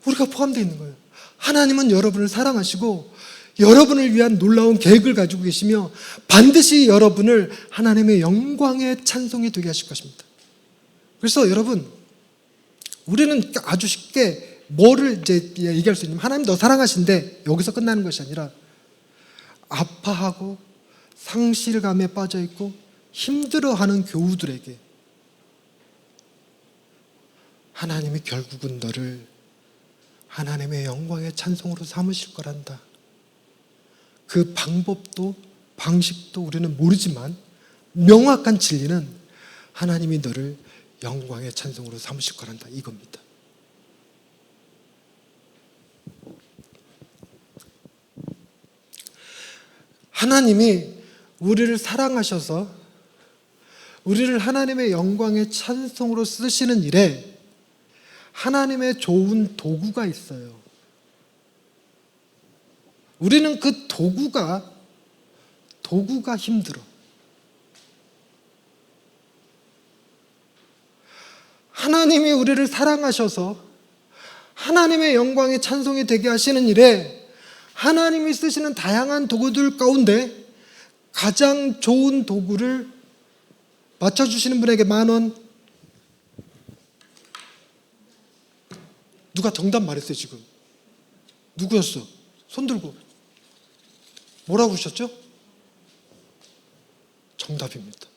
우리가 포함되어 있는 거예요. 하나님은 여러분을 사랑하시고 여러분을 위한 놀라운 계획을 가지고 계시며 반드시 여러분을 하나님의 영광의 찬송이 되게 하실 것입니다. 그래서 여러분, 우리는 아주 쉽게 뭐를 이제 얘기할 수 있냐면 하나님 너 사랑하신데 여기서 끝나는 것이 아니라 아파하고 상실감에 빠져 있고 힘들어하는 교우들에게 하나님이 결국은 너를 하나님의 영광의 찬송으로 삼으실 거란다. 그 방법도 방식도 우리는 모르지만 명확한 진리는 하나님이 너를 영광의 찬송으로 삼으실 거란다. 이겁니다. 하나님이 우리를 사랑하셔서 우리를 하나님의 영광의 찬송으로 쓰시는 일에 하나님의 좋은 도구가 있어요. 우리는 그 도구가 힘들어. 하나님이 우리를 사랑하셔서 하나님의 영광의 찬송이 되게 하시는 일에 하나님이 쓰시는 다양한 도구들 가운데 가장 좋은 도구를 맞춰주시는 분에게 10,000원. 누가 정답 말했어요 지금? 누구였어? 손 들고. 뭐라고 하셨죠? 정답입니다.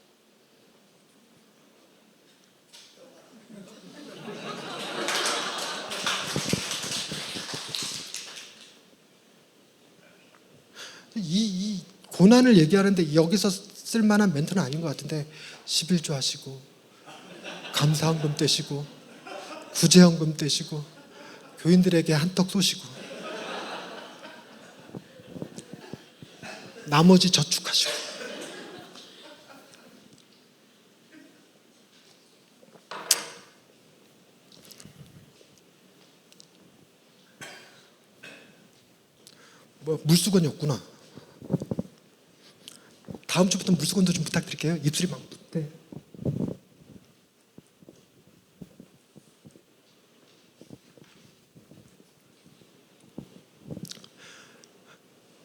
이 고난을 얘기하는데 여기서 쓸만한 멘트는 아닌 것 같은데 11조 하시고 감사헌금 떼시고 구제헌금 떼시고 교인들에게 한턱 쏘시고 나머지 저축하시고 뭐 물수건이 없구나. 다음 주부터 물수건도 좀 부탁드릴게요. 입술이 막 붓대.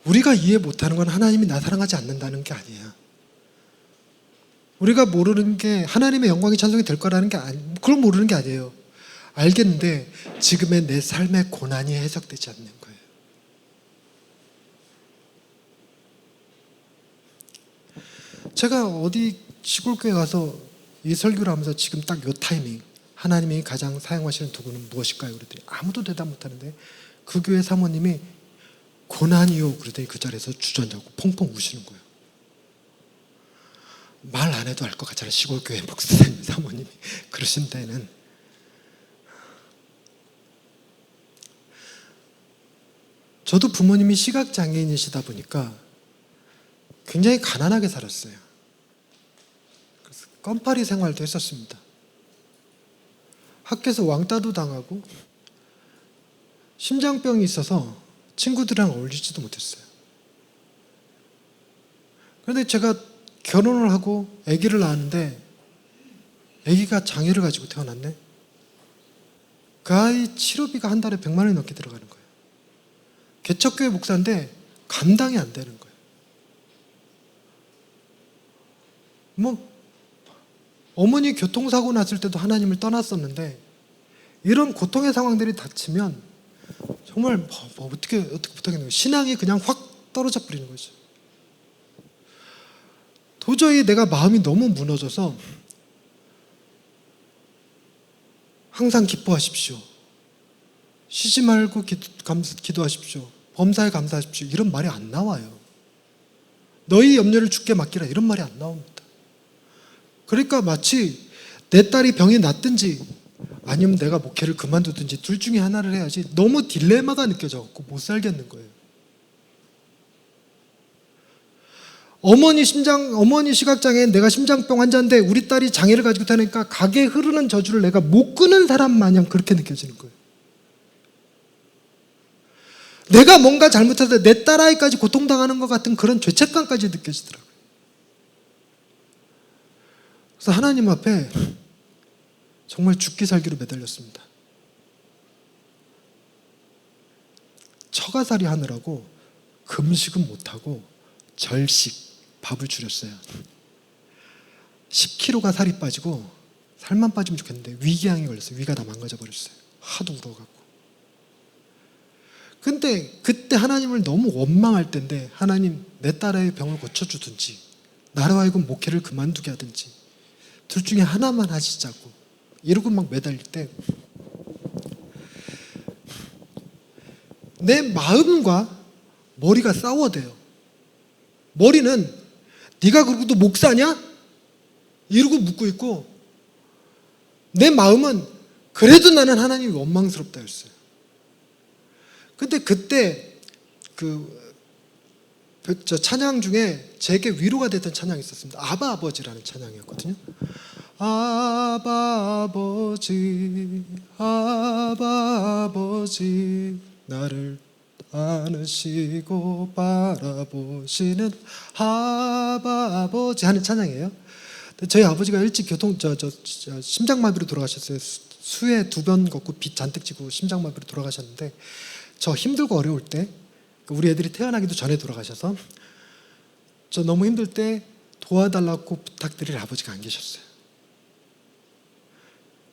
우리가 이해 못하는 건 하나님이 나 사랑하지 않는다는 게 아니에요. 우리가 모르는 게 하나님의 영광이 찬송이 될 거라는 게 그걸 모르는 게 아니에요. 알겠는데 지금의 내 삶의 고난이 해석되지 않는 거예요. 제가 어디 시골교회 가서 이 설교를 하면서 지금 딱 이 타이밍 하나님이 가장 사용하시는 도구는 무엇일까요? 그랬더니 아무도 대답 못하는데 그 교회 사모님이 고난이요 그러더니 그 자리에서 주저앉고 펑펑 우시는 거예요. 말 안 해도 알 것 같잖아요. 시골교회 목사님 사모님이 그러신 데는. 저도 부모님이 시각장애인이시다 보니까 굉장히 가난하게 살았어요. 그래서 껌파리 생활도 했었습니다. 학교에서 왕따도 당하고 심장병이 있어서 친구들이랑 어울리지도 못했어요. 그런데 제가 결혼을 하고 아기를 낳았는데 아기가 장애를 가지고 태어났네. 그 아이 치료비가 한 달에 100만 원이 넘게 들어가는 거예요. 개척교회 목사인데 감당이 안 되는 거예요. 뭐 어머니 교통사고 났을 때도 하나님을 떠났었는데 이런 고통의 상황들이 닥치면 정말 어떻게 못하겠는 거예요. 신앙이 그냥 확 떨어져 버리는 거죠. 도저히 내가 마음이 너무 무너져서 항상 기뻐하십시오. 쉬지 말고 기도하십시오. 범사에 감사하십시오. 이런 말이 안 나와요. 너희 염려를 주께 맡기라 이런 말이 안 나옵니다. 그러니까 마치 내 딸이 병이 낫든지 아니면 내가 목회를 그만두든지 둘 중에 하나를 해야지 너무 딜레마가 느껴져갖고 못 살겠는 거예요. 어머니 시각장애인 내가 심장병 환자인데 우리 딸이 장애를 가지고 타니까 가게에 흐르는 저주를 내가 못 끄는 사람 마냥 그렇게 느껴지는 거예요. 내가 뭔가 잘못해서 내 딸아이까지 고통당하는 것 같은 그런 죄책감까지 느껴지더라고요. 그래서 하나님 앞에 정말 죽기 살기로 매달렸습니다. 처가살이 하느라고 금식은 못하고 절식, 밥을 줄였어요. 10kg가 살이 빠지고 살만 빠지면 좋겠는데 위궤양이 걸렸어요. 위가 다 망가져버렸어요. 하도 울어갖고. 근데 그때 하나님을 너무 원망할 때인데 하나님 내 딸의 병을 고쳐주든지 나로 하여금 목회를 그만두게 하든지 둘 중에 하나만 하시자고 이러고 막 매달릴 때 내 마음과 머리가 싸워대요. 머리는 네가 그러고도 목사냐? 이러고 묻고 있고 내 마음은 그래도 나는 하나님이 원망스럽다 했어요. 근데 그때 저 찬양 중에 제게 위로가 됐던 찬양이 있었습니다. 아바 아버지라는 찬양이었거든요. 아바 아버지 아바 아버지 나를 안으시고 바라보시는 아바 아버지 하는 찬양이에요. 저희 아버지가 일찍 심장마비로 돌아가셨어요. 수해 2번 걷고 빚 잔뜩 지고 심장마비로 돌아가셨는데 저 힘들고 어려울 때 우리 애들이 태어나기도 전에 돌아가셔서 저 너무 힘들 때 도와달라고 부탁드릴 아버지가 안 계셨어요.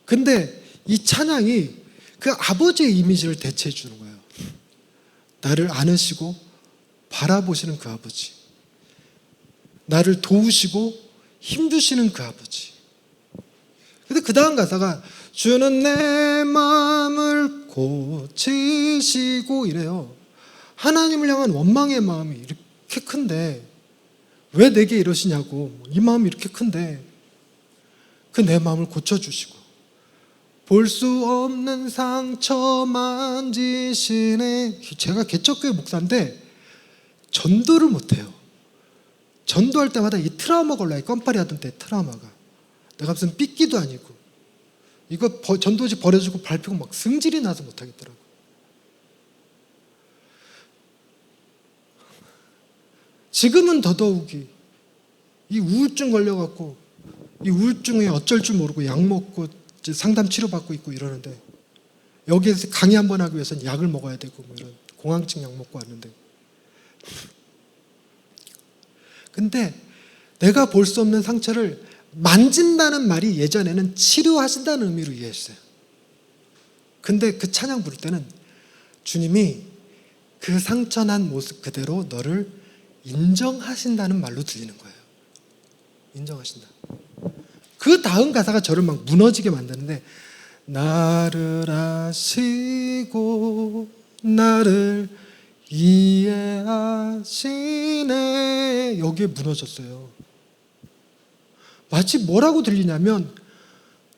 근데 이 찬양이 그 아버지의 이미지를 대체해 주는 거예요. 나를 안으시고 바라보시는 그 아버지, 나를 도우시고 힘주시는 그 아버지. 근데 그 다음 가사가 주는 내 마음을 고치시고 이래요. 하나님을 향한 원망의 마음이 이렇게 큰데 왜 내게 이러시냐고. 이 마음이 이렇게 큰데 그 내 마음을 고쳐주시고 볼 수 없는 상처 만지시네. 제가 개척교회 목사인데 전도를 못해요. 전도할 때마다 이 트라우마 걸려요. 껌파리 하던 때 트라우마가. 내가 무슨 삐끼도 아니고 이거 전도지 버려주고 밟히고 막 승질이 나서 못하겠더라고. 지금은 더더욱이 이 우울증 걸려갖고 이 우울증에 어쩔 줄 모르고 약 먹고 상담 치료받고 있고 이러는데 여기에서 강의 한번 하기 위해서는 약을 먹어야 되고 뭐 이런 공황증 약 먹고 왔는데 근데 내가 볼 수 없는 상처를 만진다는 말이 예전에는 치료하신다는 의미로 이해했어요. 근데 그 찬양 부를 때는 주님이 그 상처난 모습 그대로 너를 인정하신다는 말로 들리는 거예요. 인정하신다. 그 다음 가사가 저를 막 무너지게 만드는데 나를 아시고 나를 이해하시네. 여기에 무너졌어요. 마치 뭐라고 들리냐면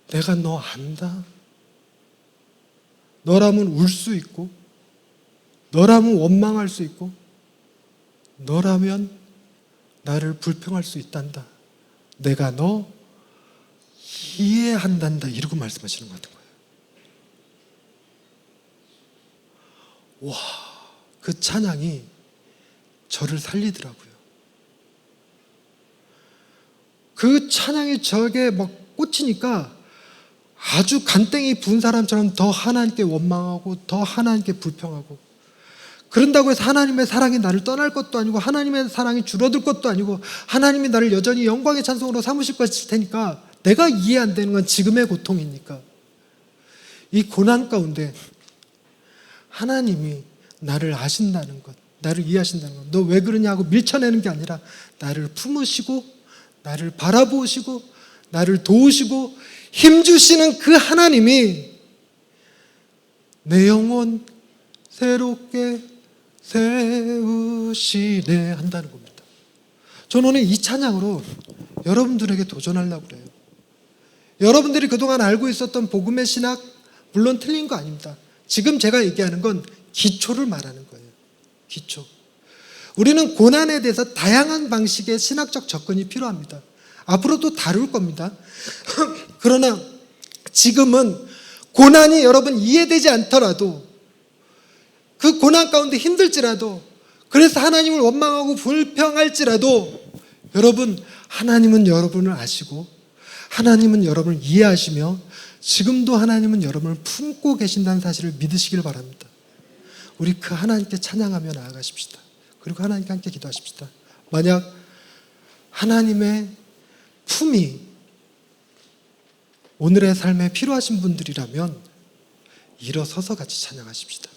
내가 너 안다. 너라면 울 수 있고 너라면 원망할 수 있고 너라면 나를 불평할 수 있단다. 내가 너 이해한단다. 이러고 말씀하시는 것 같은 거예요. 와, 그 찬양이 저를 살리더라고요. 그 찬양이 저에게 막 꽂히니까 아주 간땡이 부은 사람처럼 더 하나님께 원망하고 더 하나님께 불평하고 그런다고 해서 하나님의 사랑이 나를 떠날 것도 아니고 하나님의 사랑이 줄어들 것도 아니고 하나님이 나를 여전히 영광의 찬송으로 삼으실 것일 테니까 내가 이해 안 되는 건 지금의 고통이니까 이 고난 가운데 하나님이 나를 아신다는 것, 나를 이해하신다는 것, 너 왜 그러냐고 밀쳐내는 게 아니라 나를 품으시고 나를 바라보시고 나를 도우시고 힘주시는 그 하나님이 내 영혼 새롭게 세우시네 한다는 겁니다. 저는 오늘 이 찬양으로 여러분들에게 도전하려고 그래요. 여러분들이 그동안 알고 있었던 복음의 신학 물론 틀린 거 아닙니다. 지금 제가 얘기하는 건 기초를 말하는 거예요. 기초. 우리는 고난에 대해서 다양한 방식의 신학적 접근이 필요합니다. 앞으로도 다룰 겁니다. 그러나 지금은 고난이 여러분 이해되지 않더라도 그 고난 가운데 힘들지라도 그래서 하나님을 원망하고 불평할지라도 여러분 하나님은 여러분을 아시고 하나님은 여러분을 이해하시며 지금도 하나님은 여러분을 품고 계신다는 사실을 믿으시길 바랍니다. 우리 그 하나님께 찬양하며 나아가십시다. 그리고 하나님께 함께 기도하십시다. 만약 하나님의 품이 오늘의 삶에 필요하신 분들이라면 일어서서 같이 찬양하십시다.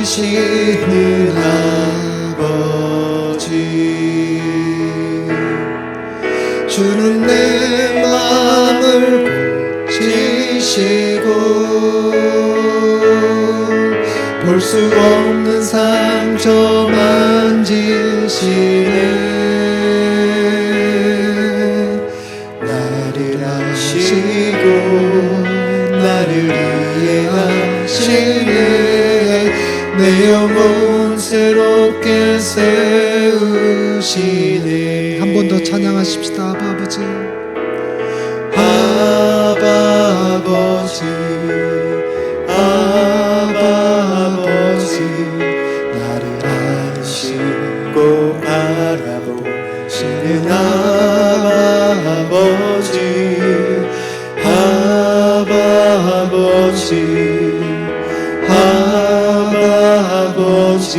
힘주시는 아버지 주는 내 마음을 고치시고 볼 수 없는 상처 만지시네 나를 아시고 나를 이해하시네 내 영혼 새롭게 세우시네 한 번 더 찬양하십시다. 아버지 아버지 아버지 나를 아시고 바라보시는 아버지 아버지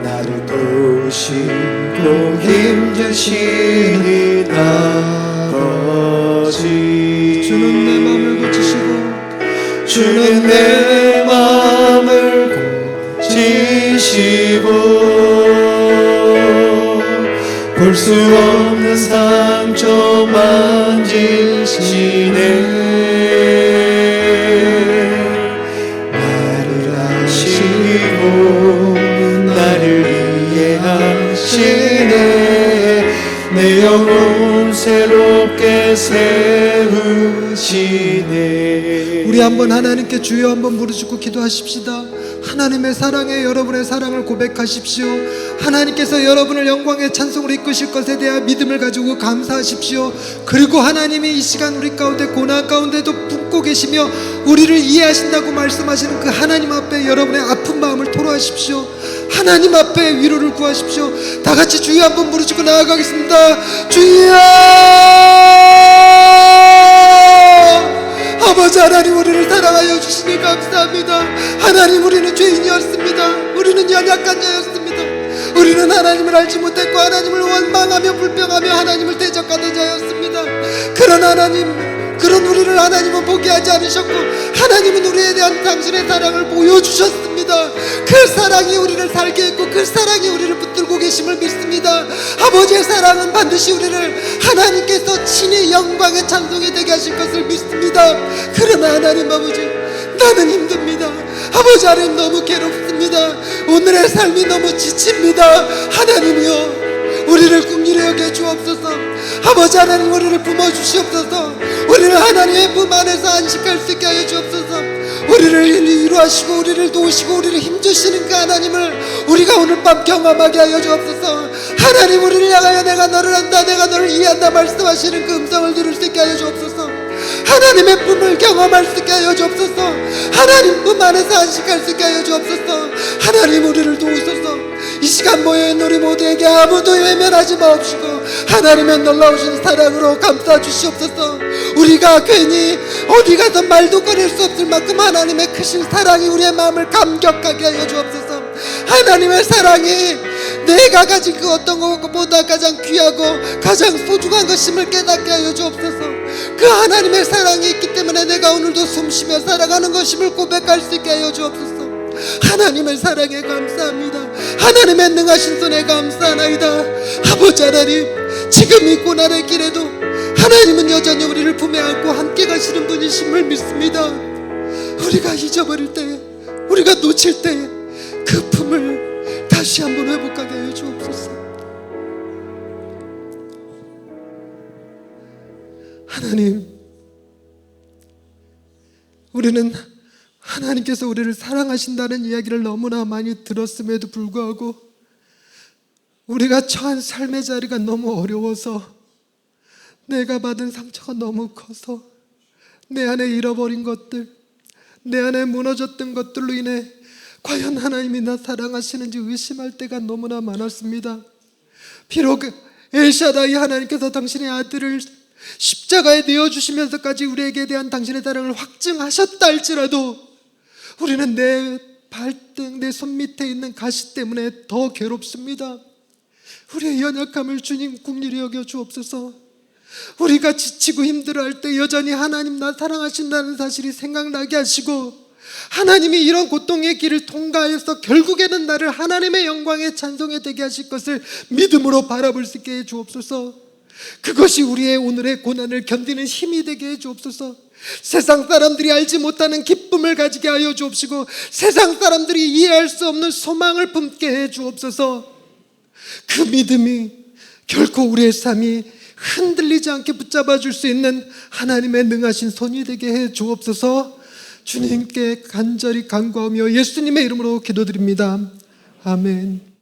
나를 도우시고 힘주시는 아버지 주는 내 마음을 고치시고 주는 내 마음을 고치시고 볼 수 없는 상처 만지시네 나를 아시고 나를 이해하시네 내 영혼 새롭게 세우시네 우리 한번 하나님께 주여 한번 부르짖고 기도하십시다. 하나님의 사랑에 여러분의 사랑을 고백하십시오. 하나님께서 여러분을 영광의 찬송으로 이끄실 것에 대한 믿음을 가지고 감사하십시오. 그리고 하나님이 이 시간 우리 가운데 고난 가운데도 품고 계시며 우리를 이해하신다고 말씀하시는 그 하나님 앞에 여러분의 아픈 마음을 토로하십시오. 하나님 앞에 위로를 구하십시오. 다 같이 주여 한번 부르짖고 나아가겠습니다. 주여! 아버지 하나님 우리를 사랑하여 주시니 감사합니다. 하나님 우리는 죄인이었습니다. 우리는 연약한 자였습니다. 우리는 하나님을 알지 못했고 하나님을 원망하며 불평하며 하나님을 대적하는 자였습니다. 그러나 하나님 그런 우리를 하나님은 포기하지 않으셨고 하나님은 우리에 대한 당신의 사랑을 보여주셨습니다. 그 사랑이 우리를 살게 했고 그 사랑이 우리를 붙들고 계심을 믿습니다. 아버지의 사랑은 반드시 우리를 하나님께서 친히 영광의 찬송이 되게 하실 것을 믿습니다. 그러나 하나님 아버지 나는 힘듭니다. 아버지 하나님 너무 괴롭습니다. 오늘의 삶이 너무 지칩니다. 하나님이여 우리를 긍휼히 여겨 주옵소서. 아버지 하나님 우리를 품어주시옵소서. 우리를 하나님의 품 안에서 안식할 수 있게 하여 주옵소서. 우리를 위로하시고 우리를 도우시고 우리를 힘주시는 그 하나님을 우리가 오늘 밤 경험하게 하여 주옵소서. 하나님 우리를 향하여 내가 너를 안다 내가 너를 이해한다 말씀하시는 그 음성을 들을 수 있게 하여 주옵소서. 하나님의 품을 경험할 수 있게 하여 주옵소서. 하나님 품 안에서 안식할 수 있게 하여 주옵소서. 하나님 우리를 도우소서. 이 시간 모여있는 우리 모두에게 아무도 외면하지 마옵시고 하나님의 놀라우신 사랑으로 감싸주시옵소서. 우리가 괜히 어디 가서 말도 꺼낼 수 없을 만큼 하나님의 크신 사랑이 우리의 마음을 감격하게 하여 주옵소서. 하나님의 사랑이 내가 가진 그 어떤 것보다 가장 귀하고 가장 소중한 것임을 깨닫게 하여 주옵소서. 그 하나님의 사랑이 있기 때문에 내가 오늘도 숨쉬며 살아가는 것임을 고백할 수 있게 하여 주옵소서. 하나님의 사랑에 감사합니다. 하나님의 능하신 손에 감사하나이다. 아버지 하나님 지금 이 고난의 길에도 하나님은 여전히 우리를 품에 안고 함께 가시는 분이심을 믿습니다. 우리가 잊어버릴 때 우리가 놓칠 때 그 품을 다시 한번 회복하게 하여 주옵소서. 하나님 우리는 하나님께서 우리를 사랑하신다는 이야기를 너무나 많이 들었음에도 불구하고 우리가 처한 삶의 자리가 너무 어려워서 내가 받은 상처가 너무 커서 내 안에 잃어버린 것들 내 안에 무너졌던 것들로 인해 과연 하나님이 나 사랑하시는지 의심할 때가 너무나 많았습니다. 비록 엘샤다이 하나님께서 당신의 아들을 십자가에 내어주시면서까지 우리에게 대한 당신의 사랑을 확증하셨다 할지라도 우리는 내 발등, 내 손밑에 있는 가시 때문에 더 괴롭습니다. 우리의 연약함을 주님 긍휼히 여겨 주옵소서. 우리가 지치고 힘들어할 때 여전히 하나님 나 사랑하신다는 사실이 생각나게 하시고 하나님이 이런 고통의 길을 통과해서 결국에는 나를 하나님의 영광의 찬송에 되게 하실 것을 믿음으로 바라볼 수 있게 해 주옵소서. 그것이 우리의 오늘의 고난을 견디는 힘이 되게 해 주옵소서. 세상 사람들이 알지 못하는 기쁨을 가지게 하여 주옵시고 세상 사람들이 이해할 수 없는 소망을 품게 해 주옵소서. 그 믿음이 결코 우리의 삶이 흔들리지 않게 붙잡아 줄 수 있는 하나님의 능하신 손이 되게 해 주옵소서. 주님께 간절히 간구하며 예수님의 이름으로 기도드립니다. 아멘.